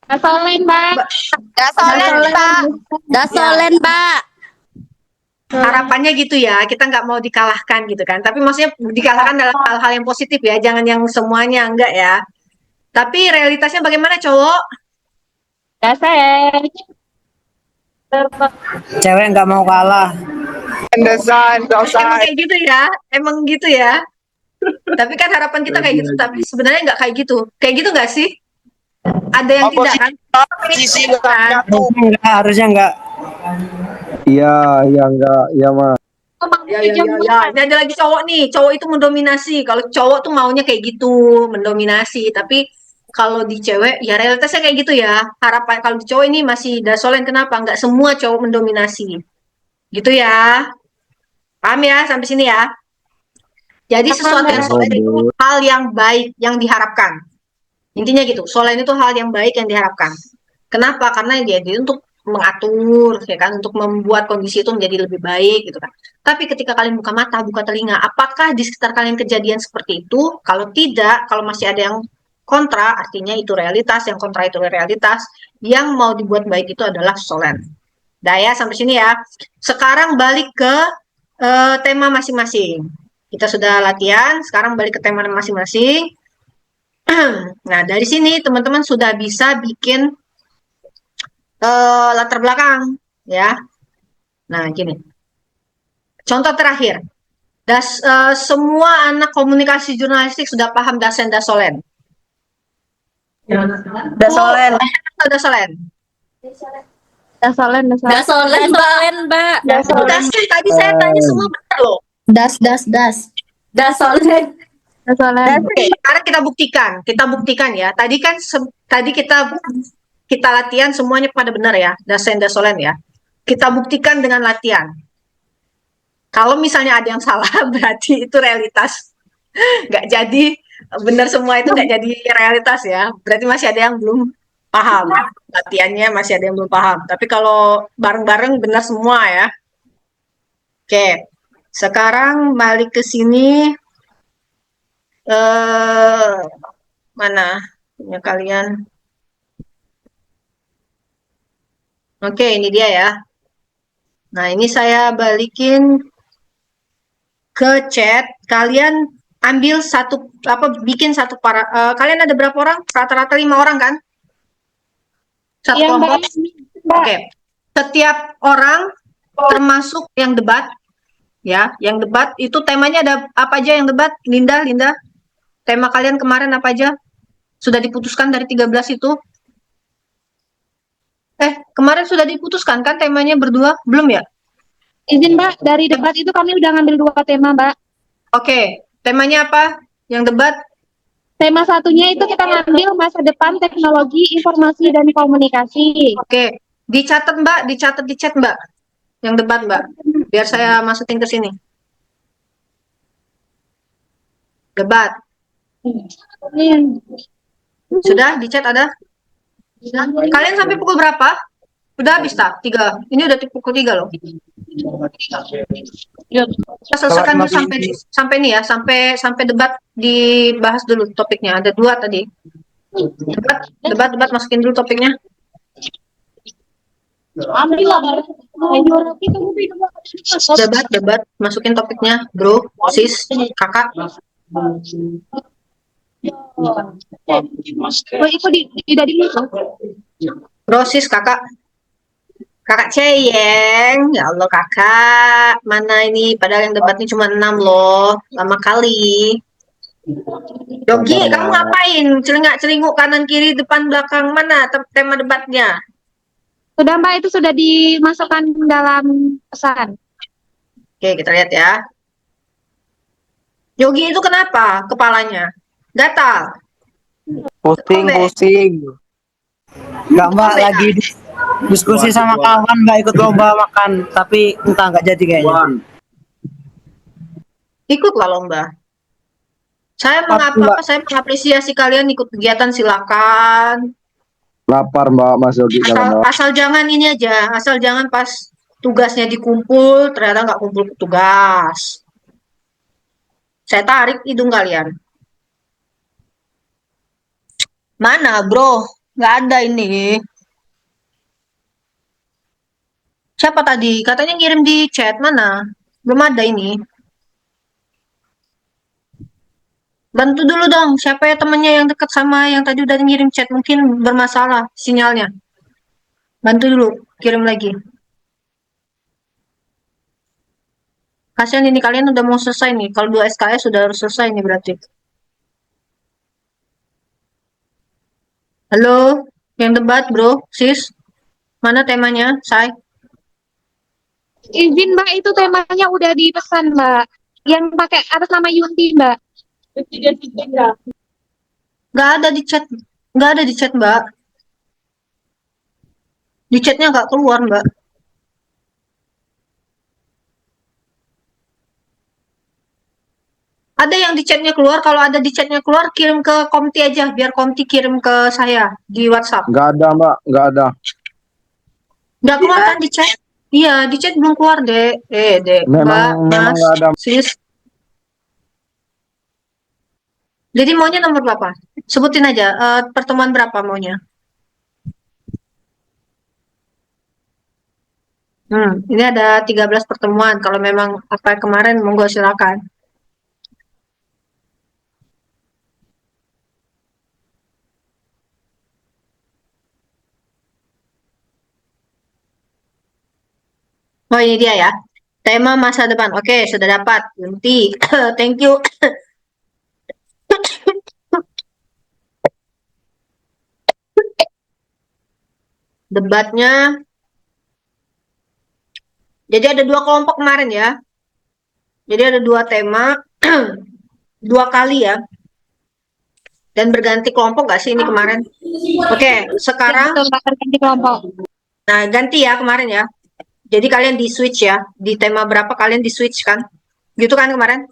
S6: Dasolen, Mbak.
S14: Dasolen, Pak. Dasolen, Pak.
S1: Harapannya gitu ya, kita nggak mau dikalahkan gitu kan. Tapi maksudnya dikalahkan dalam hal-hal yang positif ya, jangan yang semuanya enggak ya. Tapi realitasnya bagaimana cowok?
S6: Dasen.
S15: Cewek nggak mau kalah.
S1: Emang kayak gitu ya, emang gitu ya. Tapi kan harapan kita kayak gitu, tapi sebenarnya nggak kayak gitu. Kayak gitu nggak sih? Ada yang tidak kan?
S15: Harusnya enggak.
S8: Iya, enggak, iya mah.
S1: Ya. Ini ada lagi cowok nih. Cowok itu mendominasi. Kalau cowok tuh maunya kayak gitu, mendominasi. Tapi kalau di cewek, ya realitasnya kayak gitu ya. Harapan kalau di cowok ini masih Dasolen, kenapa? Nggak semua cowok mendominasi. Gitu ya. Paham ya sampai sini ya? Jadi sesuatu yang solen itu hal yang baik yang diharapkan. Intinya gitu. Solen itu hal yang baik yang diharapkan. Kenapa? Karena dia untuk mengatur, ya kan, untuk membuat kondisi itu menjadi lebih baik gitu kan. Tapi ketika kalian buka mata, buka telinga, apakah di sekitar kalian kejadian seperti itu? Kalau tidak, kalau masih ada yang kontra, artinya itu realitas, yang kontra itu realitas, yang mau dibuat baik itu adalah solen. Dah ya, sampai sini ya. Sekarang balik ke tema masing-masing. Kita sudah latihan, sekarang balik ke tema masing-masing. Nah, dari sini teman-teman sudah bisa bikin latar belakang, ya. Nah, gini. Contoh terakhir. Semua anak komunikasi jurnalistik sudah paham Dasen Dasolen.
S11: Dasolen.
S1: Dasolen.
S6: Dasolen,
S14: Dasolen, Mbak.
S1: Dasolen. Tadi saya tanya semua benar loh.
S9: Das.
S14: Dasolen.
S1: Oke, sekarang kita buktikan ya. Tadi kan tadi kita latihan semuanya pada benar ya, Dasen Dasolen ya. Kita buktikan dengan latihan. Kalau misalnya ada yang salah, berarti itu realitas. Nggak jadi benar semua itu nggak jadi realitas ya. Berarti masih ada yang belum paham. Latihannya masih ada yang belum paham. Tapi kalau bareng-bareng benar semua ya. Oke, sekarang balik ke sini. Mana punya kalian? Oke, ini dia ya. Nah, ini saya balikin ke chat. Kalian ambil bikin satu kalian ada berapa orang? Rata-rata 5 orang kan? Satu
S6: Iya,
S1: kelompok.
S6: Mbak.
S1: Oke. Setiap orang termasuk yang debat ya, yang debat itu temanya ada apa aja yang debat? Linda. Tema kalian kemarin apa aja? Sudah diputuskan dari 13 itu? Kemarin sudah diputuskan kan temanya berdua? Belum ya?
S6: Izin, Mbak, dari debat itu kami udah ngambil 2 tema, Mbak.
S1: Oke, temanya apa? Yang debat?
S6: Tema satunya itu kita ngambil masa depan teknologi informasi dan komunikasi.
S1: Oke, dicatat Mbak, dicatat di chat Mbak. Yang debat Mbak, biar saya masukin ke sini. Debat. Sudah di chat ada? Kalian sampai pukul berapa? Udah habis tak? 3. Ini udah pukul 3 loh. Kita selesaikan dulu sampai nih ya, sampai debat dibahas dulu topiknya. Ada 2 tadi. Debat masukin dulu topiknya. Debat masukin topiknya, bro, sis, kakak.
S6: Oh, itu tidak dimasuk.
S1: Bro, sis, kakak. Kakak Ceyeng, ya Allah kakak, mana ini? Padahal yang debatnya cuma 6 loh, lama kali. Yogi, kamu ngapain? Celingak-celinguk kanan kiri depan belakang, mana tema debatnya?
S6: Sudah, Mbak, itu sudah dimasukkan dalam pesan.
S1: Oke, kita lihat ya. Yogi itu kenapa kepalanya? Gatal.
S15: Pusing. Enggak mbak,
S1: Beda.
S15: lagi diskusi sama kawan, nggak ikut lomba makan, tapi entah nggak jadi kayaknya.
S1: Ikutlah lomba. Saya mengapresiasi kalian ikut kegiatan, silakan.
S8: Lapar mbak, Mas Yogi kalau mbak.
S1: Asal jangan ini aja, asal jangan pas tugasnya dikumpul ternyata nggak kumpul petugas. Saya tarik hidung kalian. Mana bro? Nggak ada ini. Siapa tadi? Katanya ngirim di chat, mana? Belum ada ini. Bantu dulu dong, siapa ya temennya yang dekat sama yang tadi udah ngirim chat, mungkin bermasalah sinyalnya. Bantu dulu, kirim lagi. Kasihan ini kalian udah mau selesai nih. Kalau 2 SKS sudah harus selesai nih berarti. Halo, yang debat bro, sis. Mana temanya, Say?
S6: Izin Mbak, itu temanya udah dipesan Mbak. Yang pakai atas nama Yunti Mbak.
S1: Nggak ada di chat. Nggak ada di chat, Mbak. Di chatnya nggak keluar, Mbak. Ada yang di chatnya keluar. Kalau ada di chatnya keluar, kirim ke Komti aja. Biar Komti kirim ke saya di WhatsApp.
S8: Nggak ada mbak, nggak ada.
S1: Nggak keluar kan di chat? Iya, di chat belum keluar, Dek. Dek. Mbak,
S8: Memang
S1: Mas,
S8: nggak ada.
S1: sis. Jadi maunya nomor berapa? Sebutin aja, pertemuan berapa maunya? Ini ada 13 pertemuan. Kalau memang apa kemarin, monggo silakan. Oh, ini dia ya. Tema masa depan. Oke, sudah dapat. Yunti, thank you. Debatnya. Jadi ada 2 kelompok kemarin ya. Jadi ada 2 tema. 2 kali ya. Dan berganti kelompok nggak sih ini kemarin? Oke, sekarang.
S6: Berganti kelompok.
S1: Nah, ganti ya kemarin ya. Jadi kalian di switch ya. Di tema berapa kalian di switch kan? Gitu kan kemarin?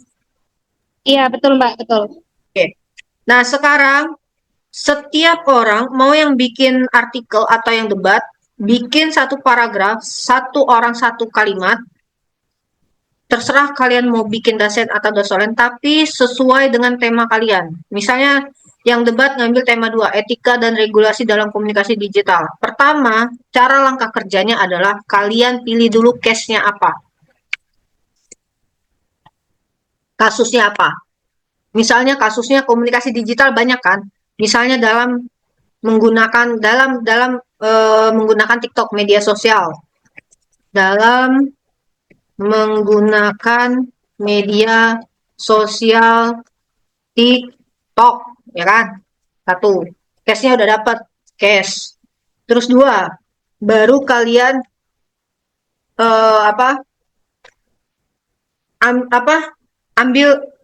S6: Iya, betul Mbak, betul.
S1: Oke. Nah, sekarang setiap orang mau yang bikin artikel atau yang debat, bikin 1 paragraf, 1 orang 1 kalimat. Terserah kalian mau bikin dasen atau dosolen, tapi sesuai dengan tema kalian. Misalnya yang debat ngambil tema 2, etika dan regulasi dalam komunikasi digital. Pertama, cara langkah kerjanya adalah kalian pilih dulu case-nya apa. Kasusnya apa. Misalnya kasusnya komunikasi digital banyak kan. Misalnya dalam menggunakan menggunakan TikTok, media sosial. Dalam menggunakan media sosial TikTok, ya kan? 1. Case-nya udah dapat, case. Terus 2, baru kalian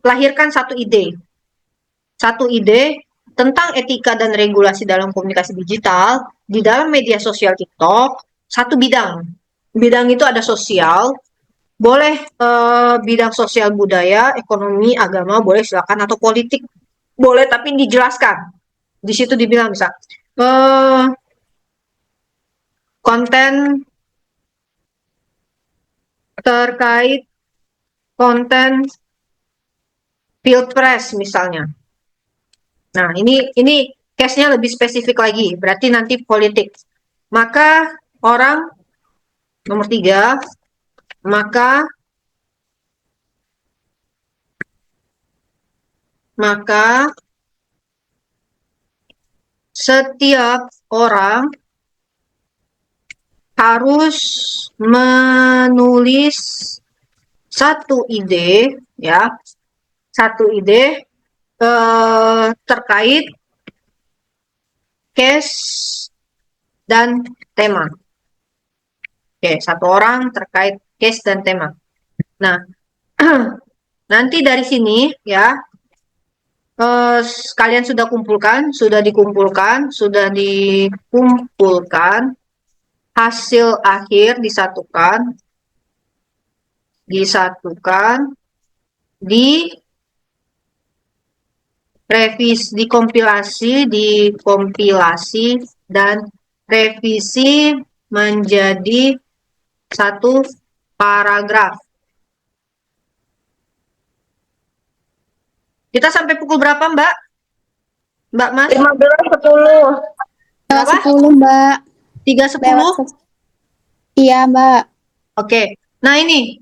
S1: lahirkan 1 ide. 1 ide tentang etika dan regulasi dalam komunikasi digital di dalam media sosial TikTok, 1 bidang. Bidang itu ada sosial, boleh bidang sosial budaya, ekonomi, agama, boleh silakan, atau politik, boleh tapi dijelaskan. Di situ dibilang bisa konten terkait konten pilpres misalnya. Nah, ini case-nya lebih spesifik lagi, berarti nanti politik. Maka orang nomor 3, maka setiap orang harus menulis 1 ide ya. 1 ide terkait case dan tema. Oke, 1 orang terkait case dan tema. Nah, Nanti dari sini ya, kalian sudah dikumpulkan, hasil akhir disatukan, dikompilasi dan revisi menjadi satu paragraf. Kita sampai pukul berapa, Mbak? Mbak Mas?
S4: 15.10.
S1: Berapa?
S9: 10, Mbak.
S1: 3.10?
S9: Iya, Mbak.
S1: Oke. Nah, ini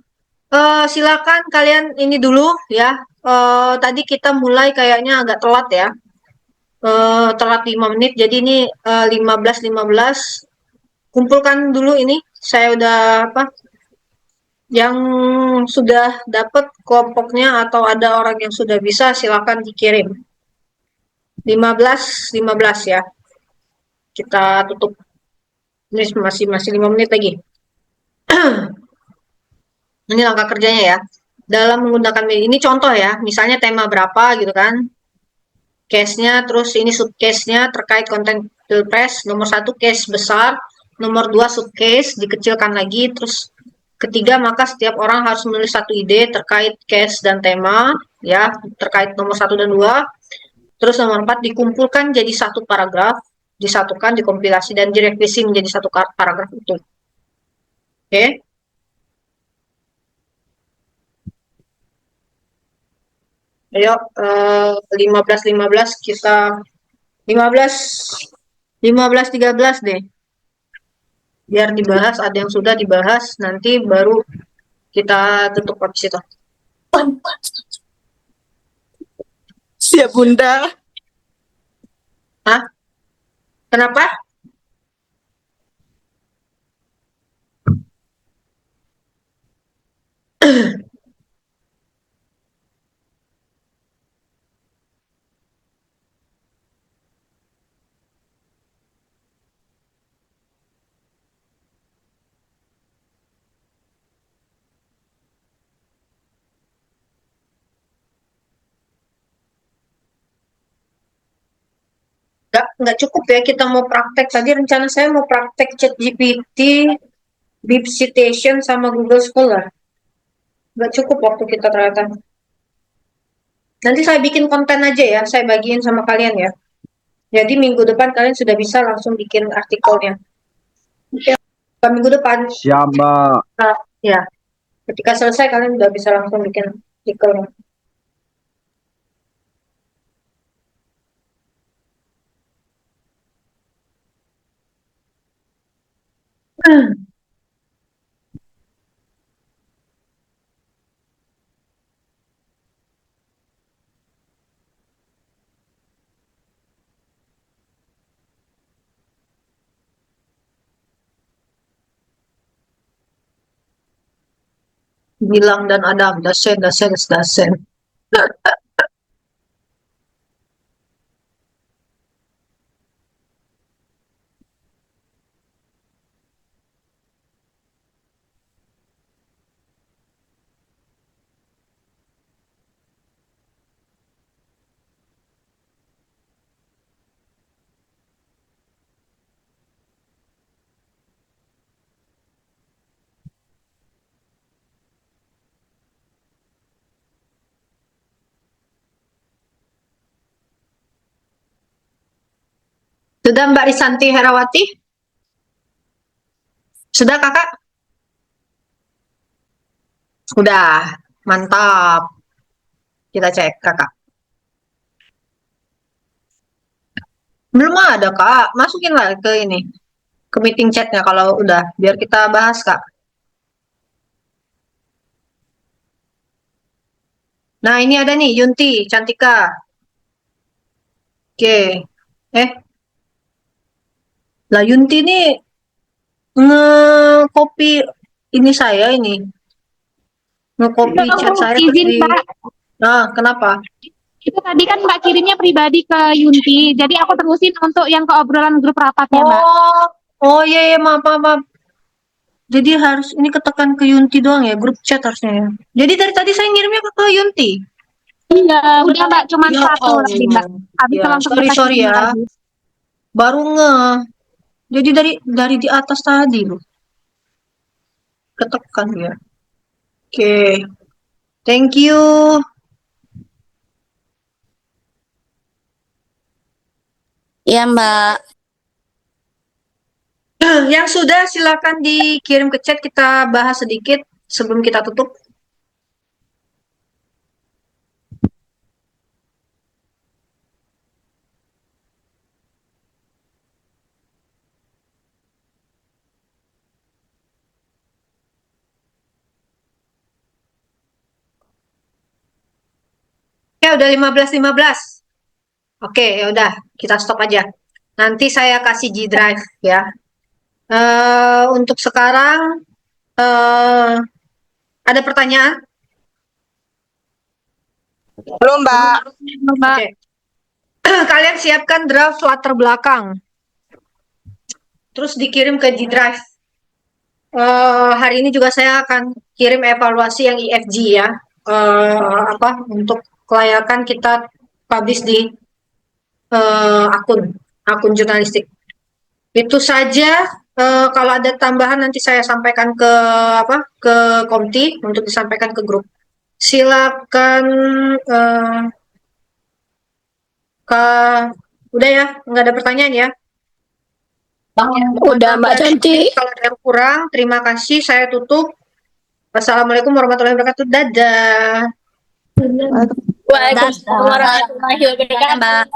S1: silakan kalian ini dulu ya. Tadi kita mulai kayaknya agak telat ya. Telat 5 menit. Jadi ini 15.15. Kumpulkan dulu ini. Saya udah yang sudah dapat kelompoknya atau ada orang yang sudah bisa, silakan dikirim. 15 ya. Kita tutup. Ini masih 5 menit lagi. Ini langkah kerjanya ya. Dalam menggunakan ini contoh ya. Misalnya tema berapa gitu kan. Case-nya, terus ini subcase-nya terkait konten Pilpres. Nomor 1 case besar, nomor 2 subcase dikecilkan lagi, terus ketiga, maka setiap orang harus menulis satu ide terkait case dan tema, ya, terkait nomor 1 dan 2. Terus nomor 4 dikumpulkan jadi satu paragraf, disatukan, dikompilasi, dan direvisi menjadi satu paragraf itu. Oke. Ayo, 15 kita 15 13 deh. Biar dibahas, ada yang sudah dibahas, nanti baru kita tutup habis itu.
S11: Siap, Bunda.
S1: Hah? Kenapa? Nggak cukup ya kita mau praktek. Tadi rencana saya mau praktek ChatGPT, Bib Citation, sama Google Scholar. Nggak cukup waktu kita ternyata. Nanti saya bikin konten aja ya, saya bagiin sama kalian ya. Jadi minggu depan kalian sudah bisa langsung bikin artikelnya. Minggu depan.
S8: Siap, Mbak.
S1: Ya, ketika selesai kalian udah bisa langsung bikin artikelnya. Gilang dan Adam, dasen. Sudah Mbak Risanti Herawati? Sudah kakak? Sudah, mantap. Kita cek kakak. Belum ada kak, masukin lah ke ini. Ke meeting chatnya kalau udah, biar kita bahas kak. Nah ini ada nih, Yunti, Cantika. Oke. Lah Yunti nih nge-copy ini saya ini. Nge-copy chat saya
S6: Izin,
S1: di...
S6: Pak.
S1: Nah, kenapa?
S6: Itu tadi kan Mbak kirimnya pribadi ke Yunti, jadi aku terusin untuk yang ke obrolan grup rapatnya, Mbak.
S1: Oh iya, maaf. Jadi harus ini ketekan ke Yunti doang ya, grup chat harusnya ya. Jadi dari tadi saya ngirimnya ke Yunti.
S6: Iya, udah Mbak, cuma
S1: Ya
S6: satu lagi Mbak.
S1: Allah.
S6: Habis
S1: Ya,
S6: langsung
S1: sorry
S6: kita
S1: sorry
S6: kirim
S1: ya.
S6: lagi.
S1: Baru Jadi dari di atas tadi loh. Ketekan ya. Oke. Thank you.
S14: Iya Mbak.
S1: Yang sudah silakan dikirim ke chat, kita bahas sedikit sebelum kita tutup. Ya udah 15:15. Oke, ya udah kita stop aja. Nanti saya kasih G Drive ya. Untuk sekarang ada pertanyaan?
S11: Belum, Mbak.
S1: Oke. Kalian siapkan draft latar belakang. Terus dikirim ke G Drive. Hari ini juga saya akan kirim evaluasi yang IFG ya. Untuk kelayakan kita publish di akun jurnalistik. Itu saja. Kalau ada tambahan nanti saya sampaikan ke Komti untuk disampaikan ke grup. Silakan. Udah ya, nggak ada pertanyaan ya?
S14: Udah Mbak Cantik.
S1: Kalau ada yang kurang, terima kasih. Saya tutup. Wassalamualaikum warahmatullahi wabarakatuh. Dadah.
S14: Waalaikumsalam warahmatullahi wabarakatuh.